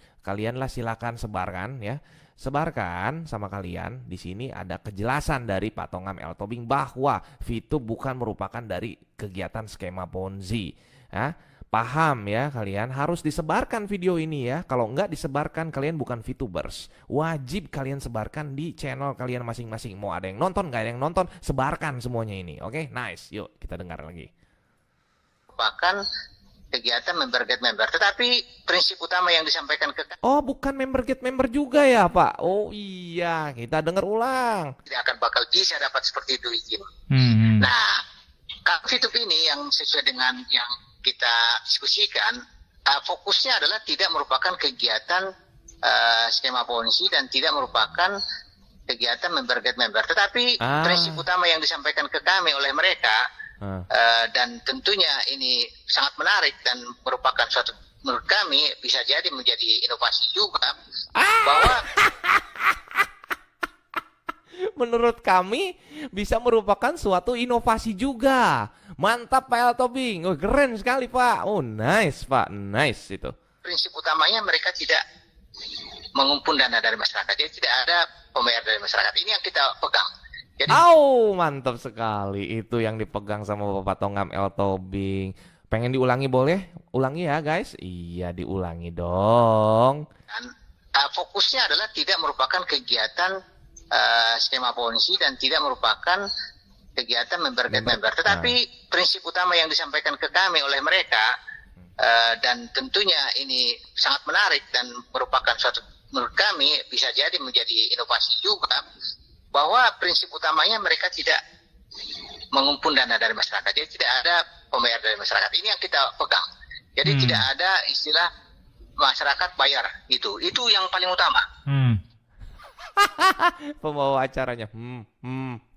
lah, silakan sebarkan ya. Sebarkan sama kalian. Di sini ada kejelasan dari Pak Tongam L. Tobing bahwa VTube bukan merupakan dari kegiatan skema ponzi. Paham ya kalian, harus disebarkan video ini ya. Kalau enggak disebarkan, kalian bukan VTubers. Wajib kalian sebarkan di channel kalian masing-masing. Mau ada yang nonton, nggak ada yang nonton, sebarkan semuanya ini. Oke, nice. Yuk kita dengar lagi. Bahkan kegiatan member get member, tetapi prinsip utama yang disampaikan ke. Oh, bukan member get member juga ya Pak? Oh iya, kita dengar ulang. Tidak akan bakal bisa dapat seperti itu izin. Nah, kalau VTube ini yang sesuai dengan yang kita diskusikan, fokusnya adalah tidak merupakan kegiatan skema ponzi dan tidak merupakan kegiatan member get member, tetapi prinsip utama yang disampaikan ke kami oleh mereka, dan tentunya ini sangat menarik dan merupakan suatu, menurut kami bisa jadi menjadi inovasi juga, bahwa menurut kami bisa merupakan suatu inovasi juga. Mantap Pak L. Tobing. Oh, keren sekali Pak. Oh, nice Pak. Nice itu. Prinsip utamanya mereka tidak mengumpul dana dari masyarakat. Jadi tidak ada pembayar dari masyarakat. Ini yang kita pegang. Jadi, mantap sekali. Itu yang dipegang sama Bapak Tongam L. Tobing. Pengen diulangi boleh? Ulangi ya guys. Iya, diulangi dong. Dan, fokusnya adalah tidak merupakan kegiatan skema ponzi dan tidak merupakan kegiatan member get member. Tetapi prinsip utama yang disampaikan ke kami oleh mereka, dan tentunya ini sangat menarik dan merupakan suatu, menurut kami bisa jadi menjadi inovasi juga, bahwa prinsip utamanya mereka tidak mengumpul dana dari masyarakat. Jadi tidak ada pembayar dari masyarakat. Ini yang kita pegang. Jadi tidak ada istilah masyarakat bayar gitu. Itu yang paling utama. Pembawa acaranya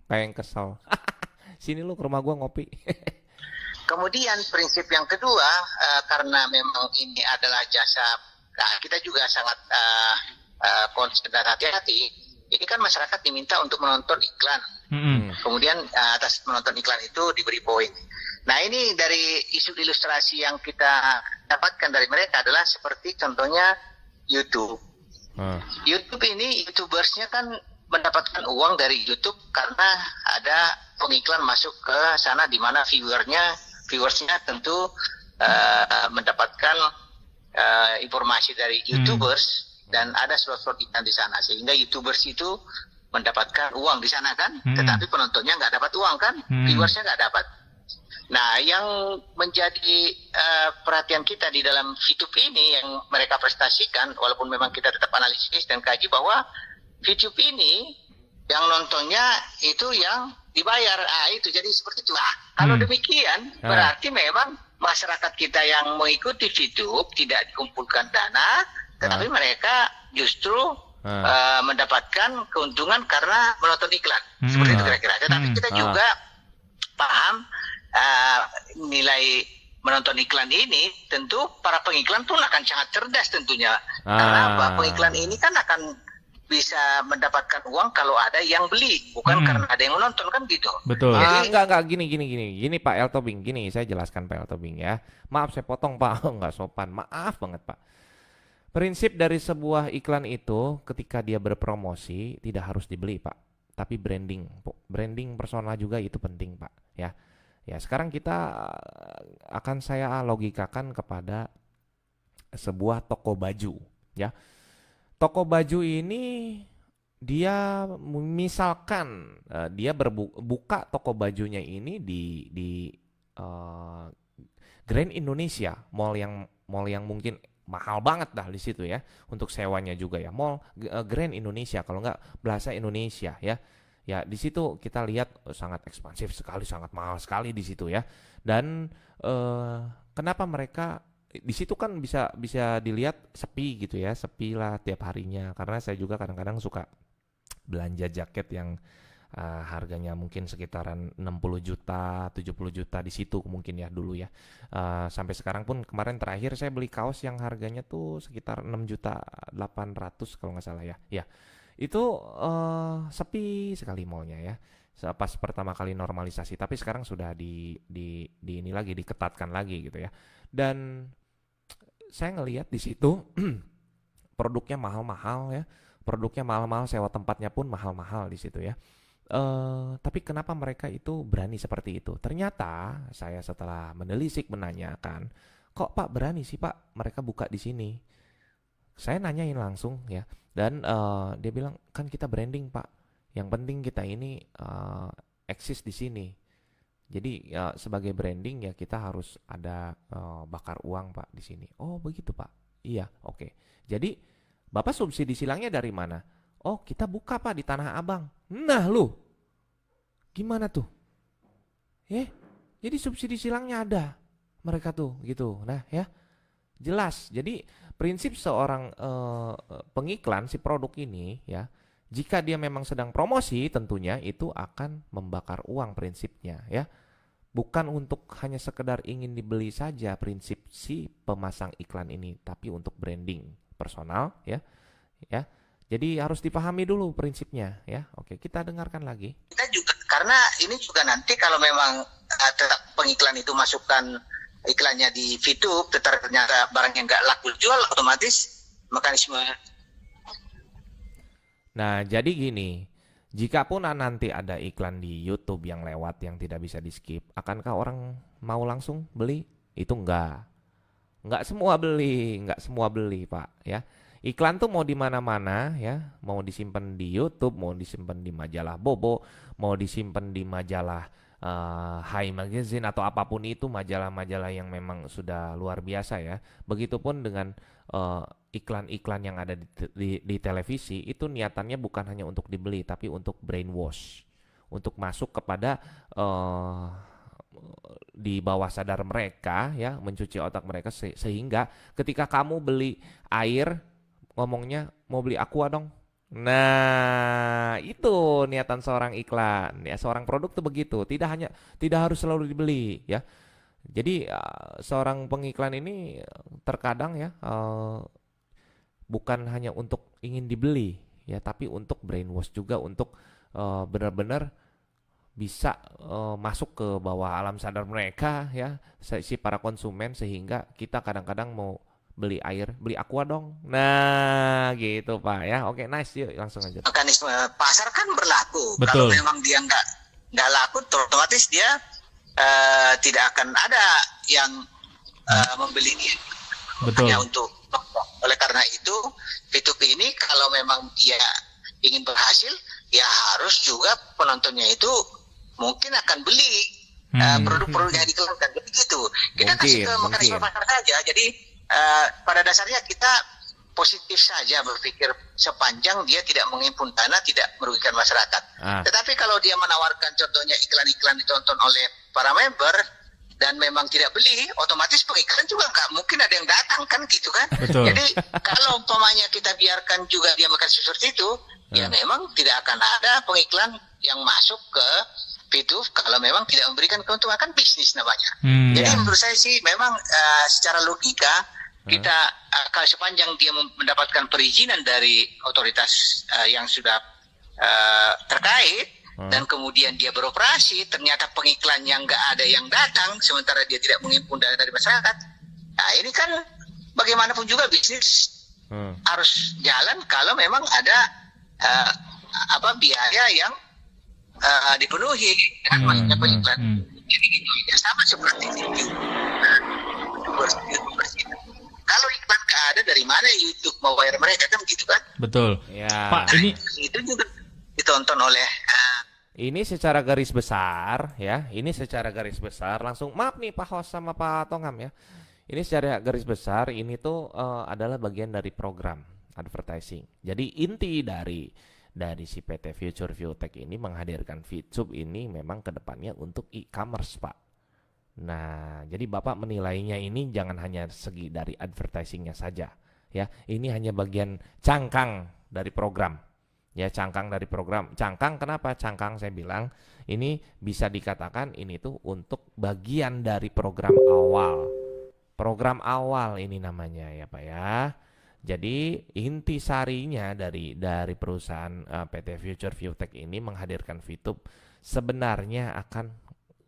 kayak yang kesel. Sini lu ke rumah gua ngopi. Kemudian prinsip yang kedua, karena memang ini adalah jasa, kita juga sangat concern dan hati-hati. Ini kan masyarakat diminta untuk menonton iklan. Kemudian atas menonton iklan itu diberi poin. Nah, ini dari isu ilustrasi yang kita dapatkan dari mereka adalah seperti contohnya YouTube. YouTube ini, YouTubersnya kan mendapatkan uang dari YouTube karena ada pengiklan masuk ke sana, di mana viewersnya tentu mendapatkan informasi dari YouTubers, dan ada slot-slot iklan di sana, sehingga YouTubers itu mendapatkan uang di sana kan, tetapi penontonnya nggak dapat uang kan, viewersnya nggak dapat. Nah, yang menjadi perhatian kita di dalam VTube ini yang mereka prestasikan, walaupun memang kita tetap analisis dan kaji bahwa VTube ini yang nontonnya itu yang dibayar. Itu jadi seperti itu. Kalau demikian berarti memang masyarakat kita yang mengikuti VTube tidak dikumpulkan dana, tetapi mereka justru mendapatkan keuntungan karena menonton iklan. Seperti itu kira-kira. Tetapi kita juga paham nilai menonton iklan ini, tentu para pengiklan pun akan sangat cerdas tentunya. Karena pengiklan ini kan akan bisa mendapatkan uang kalau ada yang beli, bukan karena ada yang menonton, kan gitu. Betul. Jadi, Enggak gini Pak El Tobing, gini saya jelaskan Pak El Tobing ya. Maaf saya potong Pak, enggak sopan. Maaf banget Pak. Prinsip dari sebuah iklan itu ketika dia berpromosi tidak harus dibeli Pak, tapi branding personal juga itu penting Pak ya. Ya, sekarang kita akan saya logikakan kepada sebuah toko baju ya. Toko baju ini dia misalkan dia buka toko bajunya ini di Grand Indonesia, mall yang mungkin mahal banget dah di situ ya, untuk sewanya juga ya, mall Grand Indonesia, kalau nggak Plaza Indonesia ya. Ya, di situ kita lihat sangat ekspansif sekali, sangat mahal sekali di situ ya. Dan kenapa mereka di situ kan bisa dilihat sepi gitu ya, sepi lah tiap harinya. Karena saya juga kadang-kadang suka belanja jaket yang harganya mungkin sekitaran 60 juta, 70 juta di situ mungkin ya dulu ya. Sampai sekarang pun kemarin terakhir saya beli kaos yang harganya tuh sekitar 6 juta 800 kalau nggak salah ya. Ya. Itu sepi sekali mallnya ya. Pas pertama kali normalisasi, tapi sekarang sudah di ini lagi diketatkan lagi gitu ya. Dan saya ngelihat di situ produknya mahal-mahal ya. Produknya mahal-mahal, sewa tempatnya pun mahal-mahal di situ ya. Tapi kenapa mereka itu berani seperti itu? Ternyata saya setelah menelisik menanyakan, kok Pak berani sih Pak mereka buka di sini? Saya nanyain langsung ya, dan dia bilang kan kita branding Pak. Yang penting kita ini eksis di sini. Jadi sebagai branding ya kita harus ada bakar uang Pak di sini. Oh begitu Pak. Iya, oke. Jadi Bapak subsidi silangnya dari mana? Oh kita buka Pak di Tanah Abang. Nah lu, gimana tuh? Jadi subsidi silangnya ada mereka tuh gitu. Nah ya, jelas. Jadi prinsip seorang pengiklan si produk ini ya, jika dia memang sedang promosi tentunya itu akan membakar uang prinsipnya ya. Bukan untuk hanya sekedar ingin dibeli saja prinsip si pemasang iklan ini, tapi untuk branding personal ya. Ya. Jadi harus dipahami dulu prinsipnya ya. Oke, kita dengarkan lagi. Kita juga karena ini juga nanti kalau memang tetap pengiklan itu masukkan iklannya di VTube, ternyata barang yang nggak laku jual, otomatis mekanisme. Nah, jadi gini, jika pun nanti ada iklan di YouTube yang lewat yang tidak bisa di skip, akankah orang mau langsung beli? Itu enggak semua beli Pak ya. Iklan tuh mau di mana-mana ya, mau disimpan di YouTube, mau disimpan di majalah Bobo, mau disimpan di majalah High Magazine atau apapun itu, majalah-majalah yang memang sudah luar biasa ya. Begitupun dengan iklan-iklan yang ada di televisi, itu niatannya bukan hanya untuk dibeli tapi untuk brainwash, untuk masuk kepada di bawah sadar mereka ya, mencuci otak mereka sehingga ketika kamu beli air ngomongnya mau beli aqua dong. Nah, itu niatan seorang iklan. Ya, seorang produk tuh begitu. Tidak harus selalu dibeli ya. Jadi seorang pengiklan ini terkadang ya bukan hanya untuk ingin dibeli ya, tapi untuk brainwash juga, untuk benar-benar bisa masuk ke bawah alam sadar mereka ya, si para konsumen, sehingga kita kadang-kadang mau beli air, beli aqua dong. Nah, gitu Pak ya. Oke, nice, yuk langsung aja. Mekanisme pasar kan berlaku. Betul. Kalau memang dia nggak laku, otomatis dia tidak akan ada yang membeli dia. Betul. Hanya untuk. Oleh karena itu, P2P ini kalau memang dia ingin berhasil, ya harus juga penontonnya itu mungkin akan beli produk-produk yang dikeluarkan. Begitu. Kita kasih ke mekanisme pasar saja. Jadi pada dasarnya kita positif saja berpikir sepanjang dia tidak menghimpun dana, tidak merugikan masyarakat. Tetapi kalau dia menawarkan contohnya iklan-iklan ditonton oleh para member dan memang tidak beli, otomatis pengiklan juga nggak mungkin ada yang datang kan gitu kan. Betul. Jadi kalau umpamanya kita biarkan juga dia makan seperti itu, ya memang tidak akan ada pengiklan yang masuk ke itu kalau memang tidak memberikan keuntungan, kan bisnis namanya. Jadi menurut saya sih memang secara logika kita kalau sepanjang dia mendapatkan perizinan dari otoritas yang sudah terkait dan kemudian dia beroperasi, ternyata pengiklannya nggak ada yang datang sementara dia tidak menghimpun dana dari masyarakat. Nah ini kan bagaimanapun juga bisnis harus jalan kalau memang ada biaya yang dipenuhi dengan masuknya pengiklan. Jadi itu ya sama seperti itu. Kalau iklan nggak ada, dari mana YouTube mau bayar mereka kan gitu kan? Betul. Ya. Pak, ini itu juga ditonton oleh. Ini secara garis besar ya. Ini secara garis besar langsung, maaf nih Pak Host sama Pak Tongam ya. Ini secara garis besar ini tuh adalah bagian dari program advertising. Jadi inti dari si PT Future Viewtech ini menghadirkan VTube ini memang kedepannya untuk e-commerce Pak. Nah, jadi Bapak menilainya ini jangan hanya segi dari advertisingnya saja ya. Ini hanya bagian cangkang dari program. Ya, cangkang dari program. Cangkang kenapa? Cangkang saya bilang ini bisa dikatakan ini tuh untuk bagian dari program awal. Program awal ini namanya ya Pak ya. Jadi inti sarinya dari perusahaan PT Future Viewtech ini menghadirkan VTube sebenarnya akan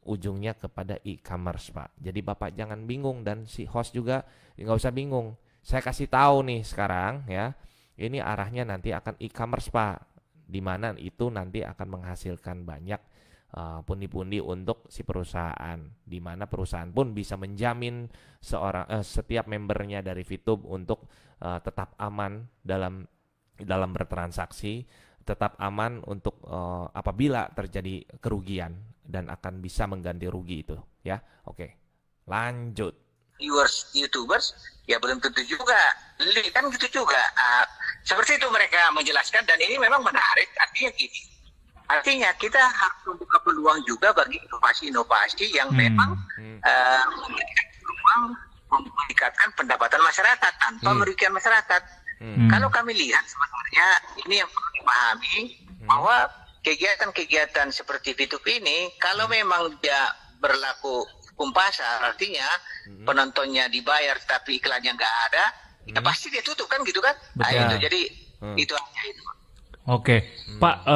ujungnya kepada e-commerce Pak. Jadi Bapak jangan bingung dan si host juga nggak usah bingung. Saya kasih tahu nih sekarang ya, ini arahnya nanti akan e-commerce Pak, di mana itu nanti akan menghasilkan banyak pundi-pundi untuk si perusahaan, di mana perusahaan pun bisa menjamin setiap membernya dari VTube untuk tetap aman dalam bertransaksi, tetap aman untuk apabila terjadi kerugian dan akan bisa mengganti rugi itu ya. Oke, lanjut. Viewers, YouTubers ya belum tentu juga beli kan gitu juga. Seperti itu mereka menjelaskan dan ini memang menarik. Artinya kita harus membuka peluang juga bagi inovasi-inovasi yang memang memberikan peluang meningkatkan pendapatan masyarakat tanpa merugikan masyarakat. Kalau kami lihat sebenarnya ini yang perlu dipahami bahwa kegiatan-kegiatan seperti VTube ini kalau memang dia berlaku hukum pasar, artinya penontonnya dibayar tapi iklannya nggak ada, ya pasti dia tutup kan gitu kan? Nah, itu jadi itu aja itu. Oke, Pak,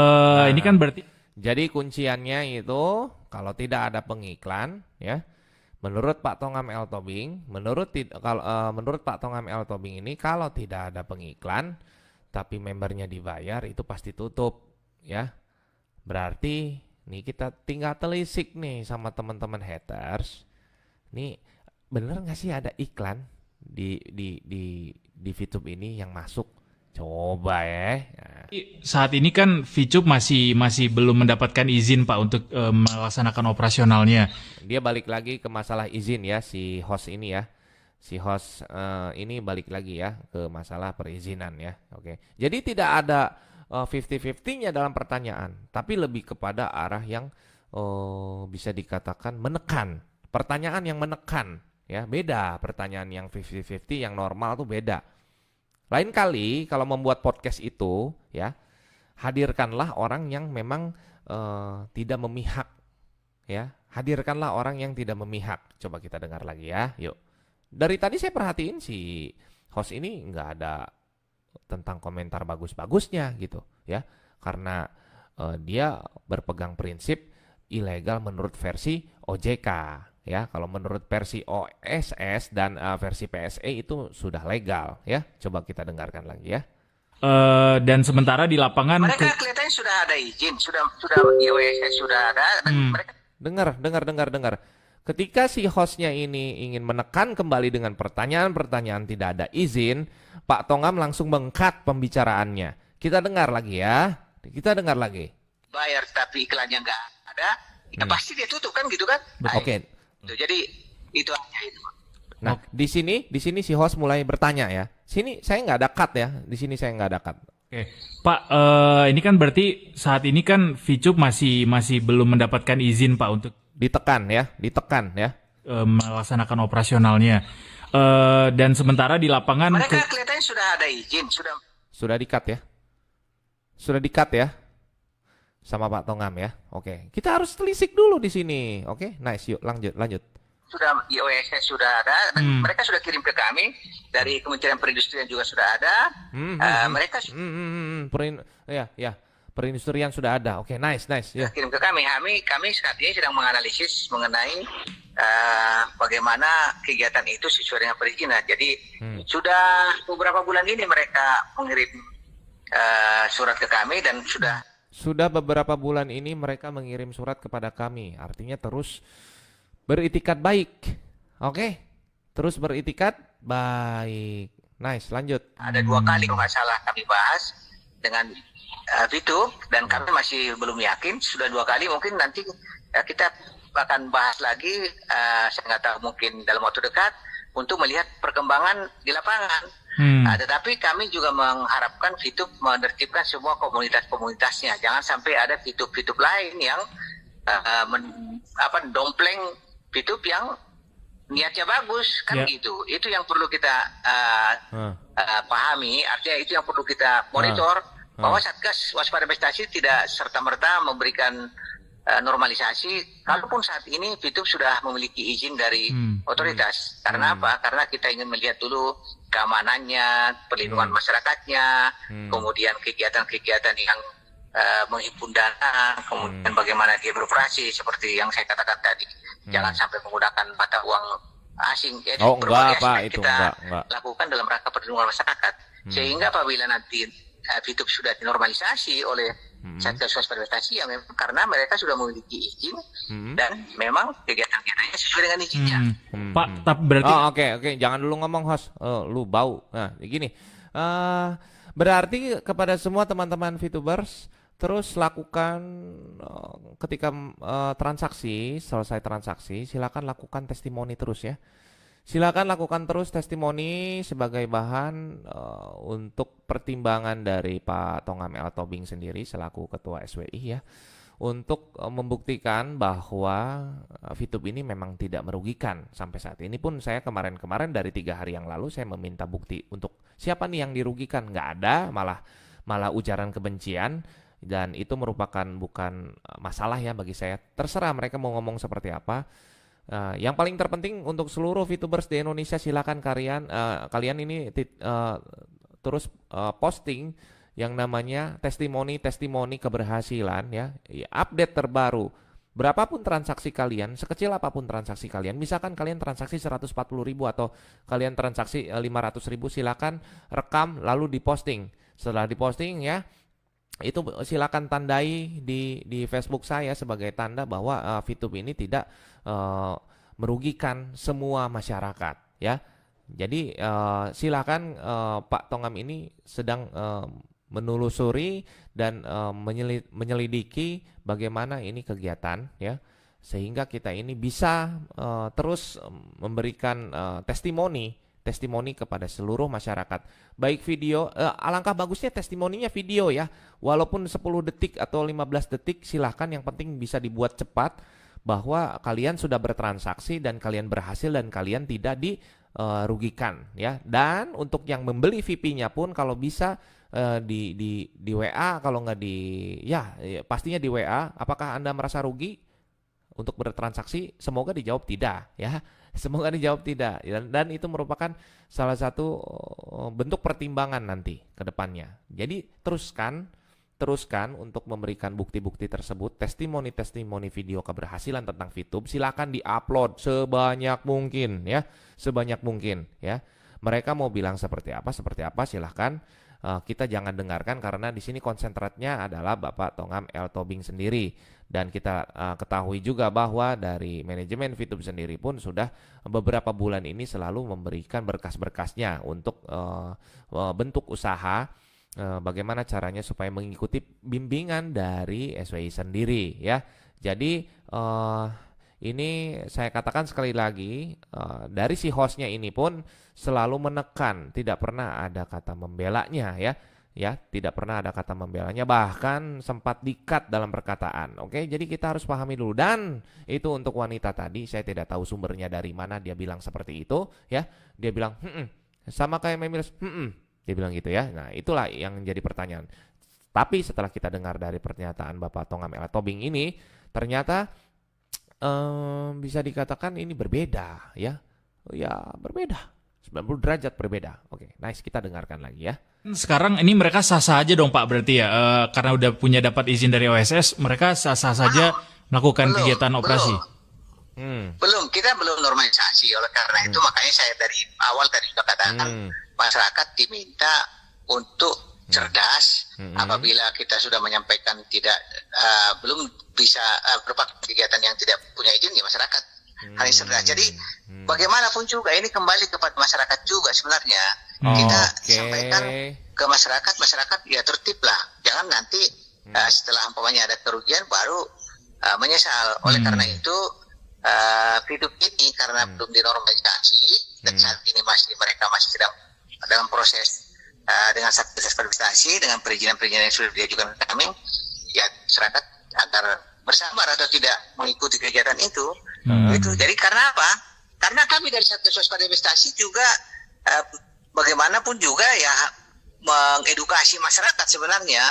ini kan berarti jadi kunciannya itu kalau tidak ada pengiklan ya. Menurut Pak Tongam L. Tobing, menurut Pak Tongam L. Tobing ini kalau tidak ada pengiklan tapi membernya dibayar itu pasti tutup ya. Berarti nih kita tinggal telisik nih sama teman-teman haters. Nih bener nggak sih ada iklan di VTube ini yang masuk. Coba ya. Nah. Saat ini kan VTube masih belum mendapatkan izin Pak untuk melaksanakan operasionalnya. Dia balik lagi ke masalah izin ya, si host ini ya. Si host ini balik lagi ya ke masalah perizinan ya. Oke. Jadi tidak ada 50-50-nya dalam pertanyaan, tapi lebih kepada arah yang bisa dikatakan menekan. Pertanyaan yang menekan ya, beda pertanyaan yang 50-50 yang normal tuh beda. Lain kali kalau membuat podcast itu ya, hadirkanlah orang yang memang tidak memihak ya. Hadirkanlah orang yang tidak memihak. Coba kita dengar lagi ya. Yuk. Dari tadi saya perhatiin si host ini nggak ada tentang komentar bagus-bagusnya gitu ya. Karena dia berpegang prinsip ilegal menurut versi OJK. Ya, kalau menurut versi OSS dan versi PSE itu sudah legal ya. Coba kita dengarkan lagi ya. Dan sementara di lapangan mereka kelihatannya sudah ada izin, sudah di OSS sudah ada. Dan mereka dengar. Ketika si hostnya ini ingin menekan kembali dengan pertanyaan-pertanyaan tidak ada izin, Pak Tongam langsung mengkat pembicaraannya. Kita dengar lagi ya. Kita dengar lagi. Bayar tapi iklannya nggak ada, ya pasti dia tutup kan gitu kan? Oke. Jadi itu hanya itu. Nah, di sini si host mulai bertanya ya. Sini saya nggak ada cut ya. Di sini saya nggak ada cut. Oke, Pak, ini kan berarti saat ini kan VTube masih belum mendapatkan izin Pak untuk ditekan ya, melaksanakan operasionalnya. Dan sementara di lapangan mereka kelihatannya sudah ada izin, sudah di-cut ya. Sudah di-cut ya. Sama Pak Tongam ya. Oke. Kita harus telisik dulu di sini. Oke, nice. Yuk lanjut. Sudah di OSS sudah ada, dan mereka sudah kirim ke kami dari Kementerian Perindustrian juga sudah ada. Mereka perindustrian sudah ada. Oke, nice. Ya. Kirim ke kami. Kami saat ini sedang menganalisis mengenai bagaimana kegiatan itu sesuai dengan perizinan. Jadi sudah beberapa bulan ini mereka mengirim surat ke kami dan sudah beberapa bulan ini mereka mengirim surat kepada kami. Artinya terus beritikat baik. Oke. Terus beritikat baik. Nice, lanjut. Ada 2 kali kalau nggak salah kami bahas dengan VTube dan kami masih belum yakin. Sudah 2 kali, mungkin nanti kita akan bahas lagi. Saya nggak tahu, mungkin dalam waktu dekat untuk melihat perkembangan di lapangan. Tetapi kami juga mengharapkan VTube menertibkan semua komunitas-komunitasnya. Jangan sampai ada VTube lain yang dompleng VTube yang niatnya bagus kan gitu. Itu yang perlu kita pahami. Artinya itu yang perlu kita monitor bahwa Satgas Waspada Investasi tidak serta-merta memberikan normalisasi. Kalaupun saat ini VTube sudah memiliki izin dari otoritas. Karena apa? Karena kita ingin melihat dulu keamanannya, perlindungan masyarakatnya, kemudian kegiatan-kegiatan yang menghimpun dana, kemudian bagaimana dia beroperasi seperti yang saya katakan tadi. Jangan sampai menggunakan mata uang asing. Jadi berbagai aspek kita lakukan dalam rangka perlindungan masyarakat. Sehingga apabila nanti VTube sudah dinormalisasi oleh Satgas Waspada Investasi, ya memang karena mereka sudah memiliki izin dan memang kegiatan-kegiatannya sesuai dengan izinnya. Pak, tapi berarti oke, jangan dulu ngomong host, lu bau. Nah, gini. Berarti kepada semua teman-teman VTubers terus lakukan ketika selesai transaksi, silakan lakukan testimoni terus ya. Silakan lakukan terus testimoni sebagai bahan untuk pertimbangan dari Pak Tongam L. Tobing sendiri selaku Ketua SWI ya, untuk membuktikan bahwa VTube ini memang tidak merugikan. Sampai saat ini pun saya kemarin dari 3 hari yang lalu saya meminta bukti untuk siapa nih yang dirugikan. Nggak ada, malah ujaran kebencian, dan itu merupakan bukan masalah ya bagi saya. Terserah mereka mau ngomong seperti apa. Yang paling terpenting untuk seluruh VTubers di Indonesia, silakan kalian ini terus posting yang namanya testimoni keberhasilan ya, update terbaru. Berapapun transaksi kalian, sekecil apapun transaksi kalian, misalkan kalian transaksi 140.000 atau kalian transaksi 500.000, silakan rekam lalu diposting. Setelah diposting ya, itu silakan tandai di Facebook saya sebagai tanda bahwa VTube ini tidak merugikan semua masyarakat ya. Jadi silakan Pak Tongam ini sedang menelusuri dan menyelidiki bagaimana ini kegiatan ya, sehingga kita ini bisa terus memberikan testimoni kepada seluruh masyarakat. Baik video, alangkah bagusnya testimoninya video ya, walaupun 10 detik atau 15 detik silahkan, yang penting bisa dibuat cepat bahwa kalian sudah bertransaksi dan kalian berhasil dan kalian tidak dirugikan ya. Dan untuk yang membeli VIP-nya pun kalau bisa di WA, kalau nggak ya pastinya di WA, apakah Anda merasa rugi untuk bertransaksi? Semoga dijawab tidak ya. Semoga dijawab tidak, dan itu merupakan salah satu bentuk pertimbangan nanti ke depannya. Jadi teruskan untuk memberikan bukti-bukti tersebut, testimoni video keberhasilan tentang VTube. Silakan diupload sebanyak mungkin ya, Mereka mau bilang seperti apa silahkan. Kita jangan dengarkan karena di sini konsentratnya adalah Bapak Tongam L. Tobing sendiri, dan kita ketahui juga bahwa dari manajemen VTube sendiri pun sudah beberapa bulan ini selalu memberikan berkas-berkasnya untuk bentuk usaha, bagaimana caranya supaya mengikuti bimbingan dari SWI sendiri ya. Jadi ini saya katakan sekali lagi, dari si hostnya ini pun selalu menekan, tidak pernah ada kata membelanya ya, tidak pernah ada kata membelanya, bahkan sempat di-cut dalam perkataan. Oke, jadi kita harus pahami dulu. Dan itu untuk wanita tadi, saya tidak tahu sumbernya dari mana dia bilang seperti itu ya. Dia bilang sama kayak Memiles, dia bilang gitu ya. Nah, itulah yang jadi pertanyaan. Tapi setelah kita dengar dari pernyataan Bapak Tongam L. Tobing ini, ternyata bisa dikatakan ini berbeda ya. Ya, berbeda. 90 derajat berbeda. Oke, nice, kita dengarkan lagi ya. Sekarang ini mereka sah-sah aja dong Pak, berarti ya, karena udah punya dapat izin dari OSS, mereka sah-sah saja melakukan kegiatan operasi. Belum, kita belum normalisasi. Oleh karena itu makanya saya dari awal tadi sudah katakan masyarakat diminta untuk cerdas. Apabila kita sudah menyampaikan belum bisa berbagai kegiatan yang tidak punya izin, ya masyarakat harus cerdas. Jadi bagaimanapun juga ini kembali kepada masyarakat juga sebenarnya. Kita sampaikan ke masyarakat ya tertib lah. Jangan nanti setelah umpamanya ada kerugian baru menyesal. Oleh karena itu hidup ini karena belum dinormalisasi dan saat ini mereka masih sedang dalam proses dengan Satgas Pariwisata, dengan perizinan-perizinan yang sudah diajukan ke kami, ya masyarakat agar bersabar atau tidak mengikuti kegiatan itu. Itu. Jadi karena apa? Karena kami dari Satgas Pariwisata juga bagaimanapun juga ya mengedukasi masyarakat sebenarnya.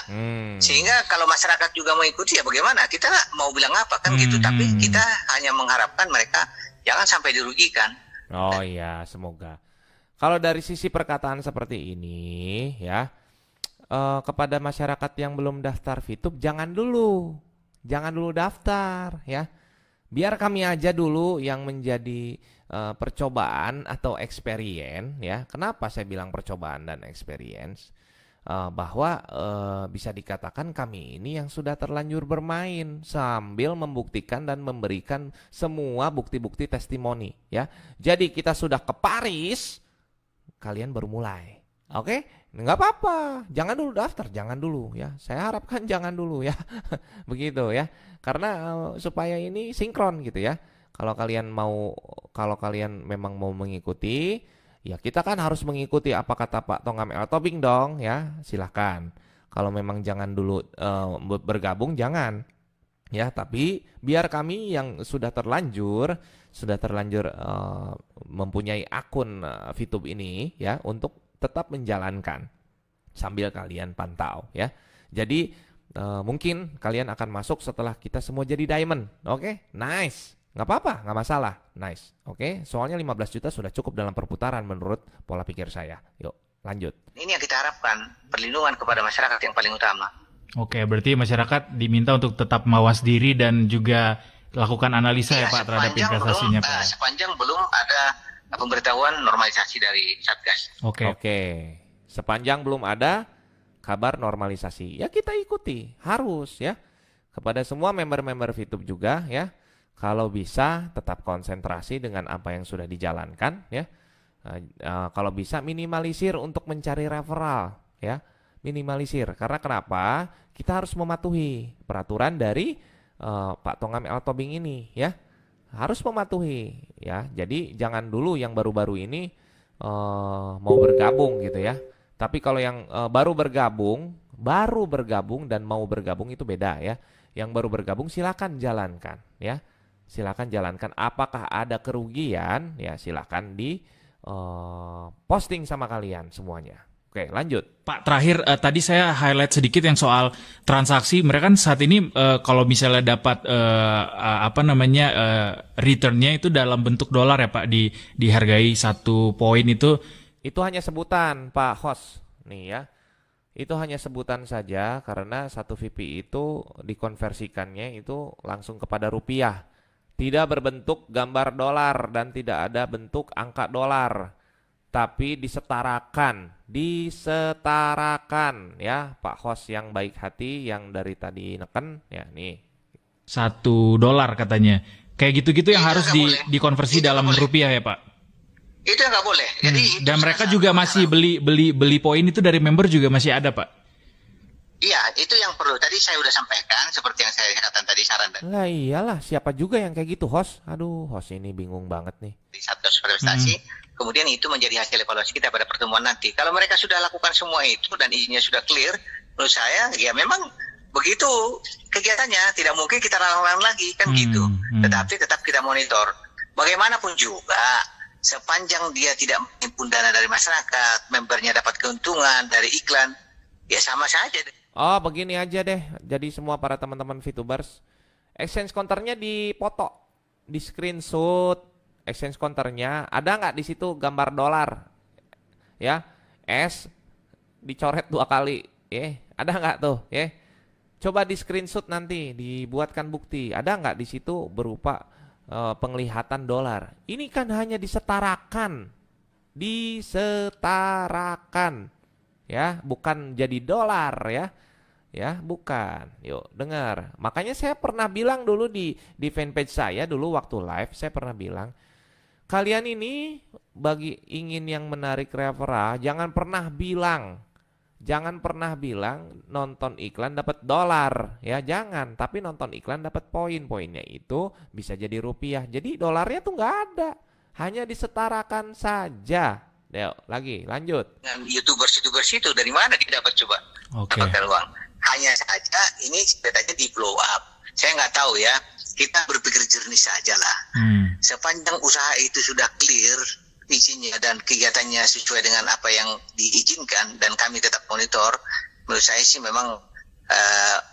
Sehingga kalau masyarakat juga mengikuti ya bagaimana? Kita mau bilang apa kan gitu. Tapi kita hanya mengharapkan mereka jangan sampai dirugikan. Oh iya, semoga. Kalau dari sisi perkataan seperti ini ya, kepada masyarakat yang belum daftar VTube jangan dulu daftar ya. Biar kami aja dulu yang menjadi percobaan atau experience ya. Kenapa saya bilang percobaan dan experience? Bahwa bisa dikatakan kami ini yang sudah terlanjur bermain sambil membuktikan dan memberikan semua bukti-bukti testimoni ya. Jadi kita sudah ke Paris, kalian baru mulai. Oke? Nggak apa-apa, jangan dulu daftar, jangan dulu ya. Saya harapkan jangan dulu ya. Begitu ya. Karena supaya ini sinkron gitu ya. Kalau kalian memang mau mengikuti, ya kita kan harus mengikuti apa kata Pak Tongam L. Tobing dong ya. Silahkan. Kalau memang jangan dulu bergabung, jangan. Ya, tapi biar kami yang sudah terlanjur mempunyai akun VTube ini ya, untuk tetap menjalankan sambil kalian pantau ya. Jadi mungkin kalian akan masuk setelah kita semua jadi diamond. Oke, nice. Nggak apa-apa, nggak masalah. Nice. Oke, soalnya 15 juta sudah cukup dalam perputaran menurut pola pikir saya. Yuk, lanjut. Ini yang kita harapkan, perlindungan kepada masyarakat yang paling utama. Oke, berarti masyarakat diminta untuk tetap mawas diri dan juga lakukan analisa ya Pak terhadap investasinya Pak. Sepanjang belum ada pemberitahuan normalisasi dari Satgas. Oke. Sepanjang belum ada kabar normalisasi, ya kita ikuti, harus ya. Kepada semua member-member VTube juga ya, kalau bisa tetap konsentrasi dengan apa yang sudah dijalankan ya. Kalau bisa minimalisir untuk mencari referral, ya. Minimalisir. Karena kenapa? Kita harus mematuhi peraturan dari Pak Tongam El Tobing ini, ya. Harus mematuhi, ya. Jadi jangan dulu yang baru-baru ini mau bergabung gitu ya. Tapi kalau yang baru bergabung dan mau bergabung itu beda ya. Yang baru bergabung silakan jalankan ya. Silakan jalankan. Apakah ada kerugian? Ya silakan di posting sama kalian semuanya. Oke, lanjut. Pak, terakhir tadi saya highlight sedikit yang soal transaksi. Mereka kan saat ini kalau misalnya dapat returnnya itu dalam bentuk dolar ya Pak, dihargai 1 poin itu. Itu hanya sebutan Pak Host nih ya. Itu hanya sebutan saja karena 1 VP itu dikonversikannya itu langsung kepada rupiah. Tidak berbentuk gambar dolar dan tidak ada bentuk angka dolar. Tapi disetarakan ya Pak Host yang baik hati yang dari tadi neken ya nih. $1 katanya. Kayak gitu-gitu yang harus dikonversi dalam rupiah ya Pak. Itu nggak boleh. Jadi dan mereka juga masih beli poin itu dari member juga masih ada Pak. Iya, itu yang perlu. Tadi saya udah sampaikan seperti yang saya katakan tadi saran. Lah iyalah, siapa juga yang kayak gitu, Host? Aduh, Host ini bingung banget nih. Di satu prestasi, kemudian itu menjadi hasil evaluasi kita pada pertemuan nanti. Kalau mereka sudah lakukan semua itu dan izinnya sudah clear, menurut saya ya memang begitu kegiatannya, tidak mungkin kita larang lagi kan gitu. Tetapi tetap kita monitor. Bagaimanapun juga, sepanjang dia tidak menghimpun dana dari masyarakat, membernya dapat keuntungan dari iklan, ya sama saja. Oh, begini aja deh. Jadi semua para teman-teman VTubers, exchange counternya dipoto, di screenshot exchange counternya. Ada nggak di situ gambar dolar? Ya, S dicoret 2 kali. Ada nggak tuh? Coba di screenshot nanti, dibuatkan bukti. Ada nggak di situ berupa penglihatan dolar? Ini kan hanya disetarakan, ya, bukan jadi dolar ya, bukan. Yuk dengar. Makanya saya pernah bilang dulu di fanpage saya dulu waktu live, saya pernah bilang, kalian ini bagi ingin yang menarik referral, jangan pernah bilang nonton iklan dapat dolar ya, jangan. Tapi nonton iklan dapat poin-poinnya itu bisa jadi rupiah. Jadi dolarnya tuh nggak ada, hanya disetarakan saja. Yuk lagi lanjut. Dengan YouTubers itu dari mana dia dapat coba? Dapatkan uang. Hanya saja ini sebenarnya di blow up. Saya nggak tahu ya. Kita berpikir jernih saja lah. Sepanjang usaha itu sudah clear izinnya dan kegiatannya sesuai dengan apa yang diizinkan dan kami tetap monitor, menurut saya sih memang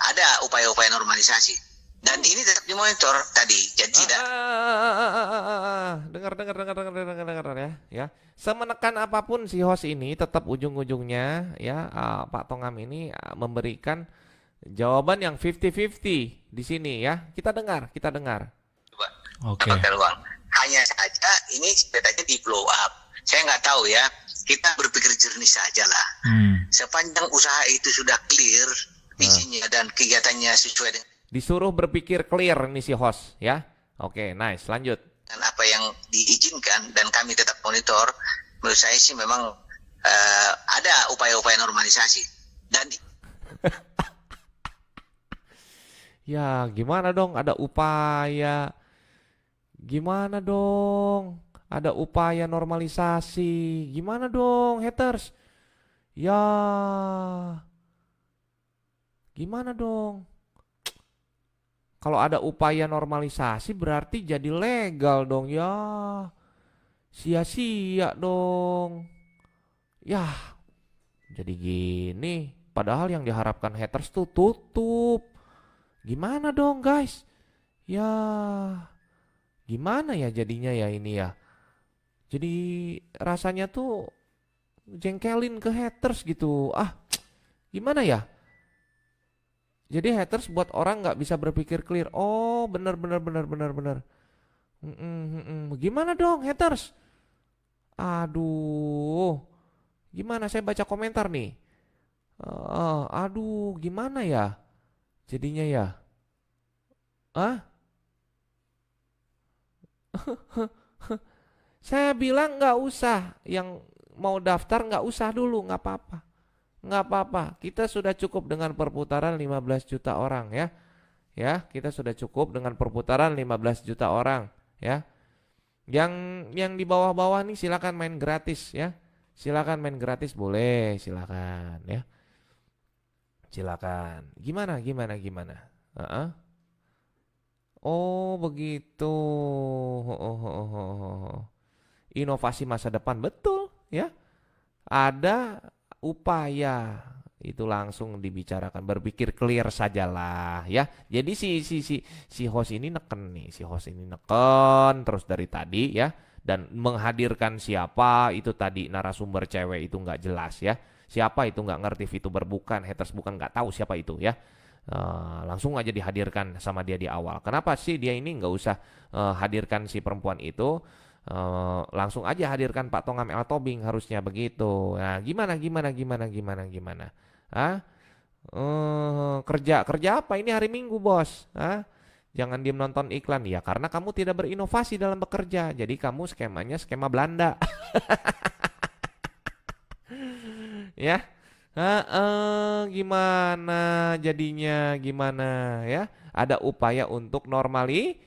ada upaya-upaya normalisasi dan ini tetap dimonitor tadi. Jadi tidak. Dengar ya. Semenekan apapun si host ini tetap ujung-ujungnya ya Pak Tongam ini memberikan jawaban yang 50-50 di sini ya. Kita dengar. Coba. Dapatkan uang. Hanya saja ini sebenarnya di blow up. Saya nggak tahu ya. Kita berpikir jernih saja lah. Sepanjang usaha itu sudah clear izinnya dan kegiatannya sesuai dengan. Disuruh berpikir clear nih si host ya. Oke, nice. Lanjut. Dan apa yang diizinkan dan kami tetap monitor, menurut saya sih memang ada upaya-upaya normalisasi dan ya gimana dong, ada upaya normalisasi, gimana dong haters ya, gimana dong. Kalau ada upaya normalisasi berarti jadi legal dong ya. Sia-sia dong. Yah, jadi gini. Padahal yang diharapkan haters tuh tutup. Gimana dong guys? Ya, gimana ya jadinya ya ini ya. Jadi rasanya tuh jengkelin ke haters gitu. Gimana ya? Jadi haters buat orang nggak bisa berpikir clear. Oh, benar. Gimana dong haters? Aduh, gimana saya baca komentar nih? Aduh, gimana ya? Jadinya ya? Saya bilang nggak usah, yang mau daftar nggak usah dulu, nggak apa-apa. Nggak apa-apa, kita sudah cukup dengan perputaran 15 juta orang ya. Ya, kita sudah cukup dengan perputaran 15 juta orang ya. Yang di bawah-bawah nih silakan main gratis ya. Silakan main gratis boleh, silakan ya. Silakan. Gimana? Uh-uh. Oh, begitu. Inovasi masa depan betul ya. Ada upaya itu langsung dibicarakan, berpikir clear sajalah ya. Jadi si host ini neken terus dari tadi ya, dan menghadirkan siapa itu tadi narasumber cewek itu nggak jelas ya. Siapa itu nggak ngerti, VTuber bukan, haters bukan, nggak tahu siapa itu ya. Langsung aja dihadirkan sama dia di awal. Kenapa sih dia ini nggak usah hadirkan si perempuan itu? Langsung aja hadirkan Pak Tongam L. Tobing, harusnya begitu. Nah, gimana? Kerja apa ini hari Minggu, bos? Jangan diem nonton iklan ya, karena kamu tidak berinovasi dalam bekerja. Jadi kamu skemanya skema Belanda. Ya, gimana jadinya, gimana ya? Ada upaya untuk normalisasi.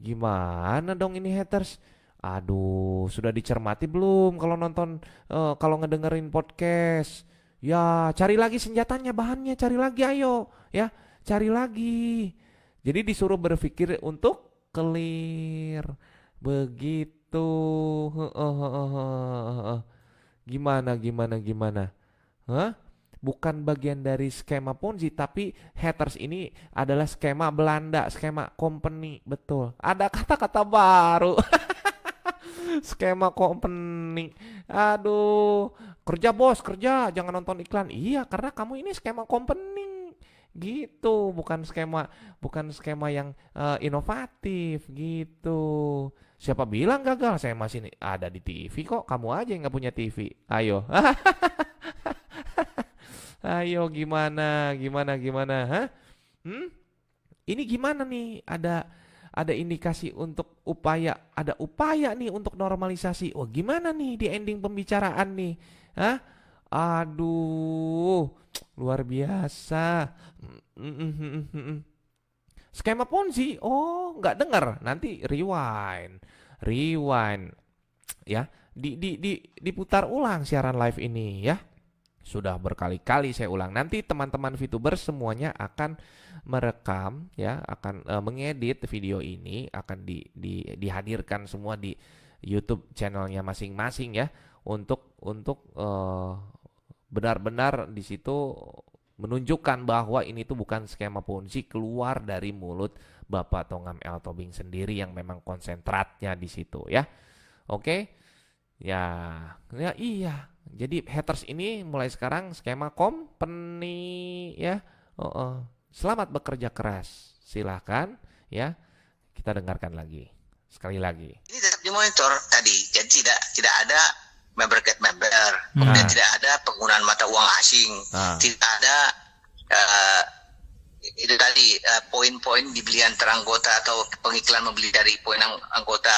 Gimana dong ini haters? Aduh, sudah dicermati belum kalau nonton, kalau ngedengerin podcast? Ya, cari lagi senjatanya, bahannya, cari lagi, ayo ya, cari lagi. Jadi disuruh berpikir untuk clear, begitu. Gimana? Hah? Bukan bagian dari skema Ponzi, tapi haters ini adalah skema Belanda, skema company, betul. Ada kata-kata baru. Skema company. Aduh, kerja bos, kerja, jangan nonton iklan. Iya, karena kamu ini skema company. Gitu, bukan skema yang inovatif gitu. Siapa bilang gagal? Saya masih ada di TV kok. Kamu aja yang nggak punya TV. Ayo. Ayo gimana? Hah? Ini gimana nih? Ada indikasi untuk ada upaya nih untuk normalisasi. Oh, gimana nih di ending pembicaraan nih? Hah? Aduh, luar biasa. Skema Ponzi. Oh, nggak dengar. Nanti rewind. Ya, diputar ulang siaran live ini ya. Sudah berkali-kali saya ulang. Nanti teman-teman VTuber semuanya akan merekam ya, akan mengedit video ini, akan dihadirkan semua di YouTube channelnya masing-masing ya, untuk benar-benar di situ menunjukkan bahwa ini tuh bukan skema Ponzi, keluar dari mulut Bapak Tongam L. Tobing sendiri yang memang konsentratnya di situ ya. Oke. Ya iya. Jadi haters ini mulai sekarang skema company ya. Selamat bekerja keras. Silakan ya. Kita dengarkan lagi. Sekali lagi. Ini tetap dimonitor tadi. Jadi tidak ada member get member. Kemudian tidak ada penggunaan mata uang asing. Tidak ada itu tadi poin-poin dibeli antar anggota atau pengiklan membeli dari poin anggota,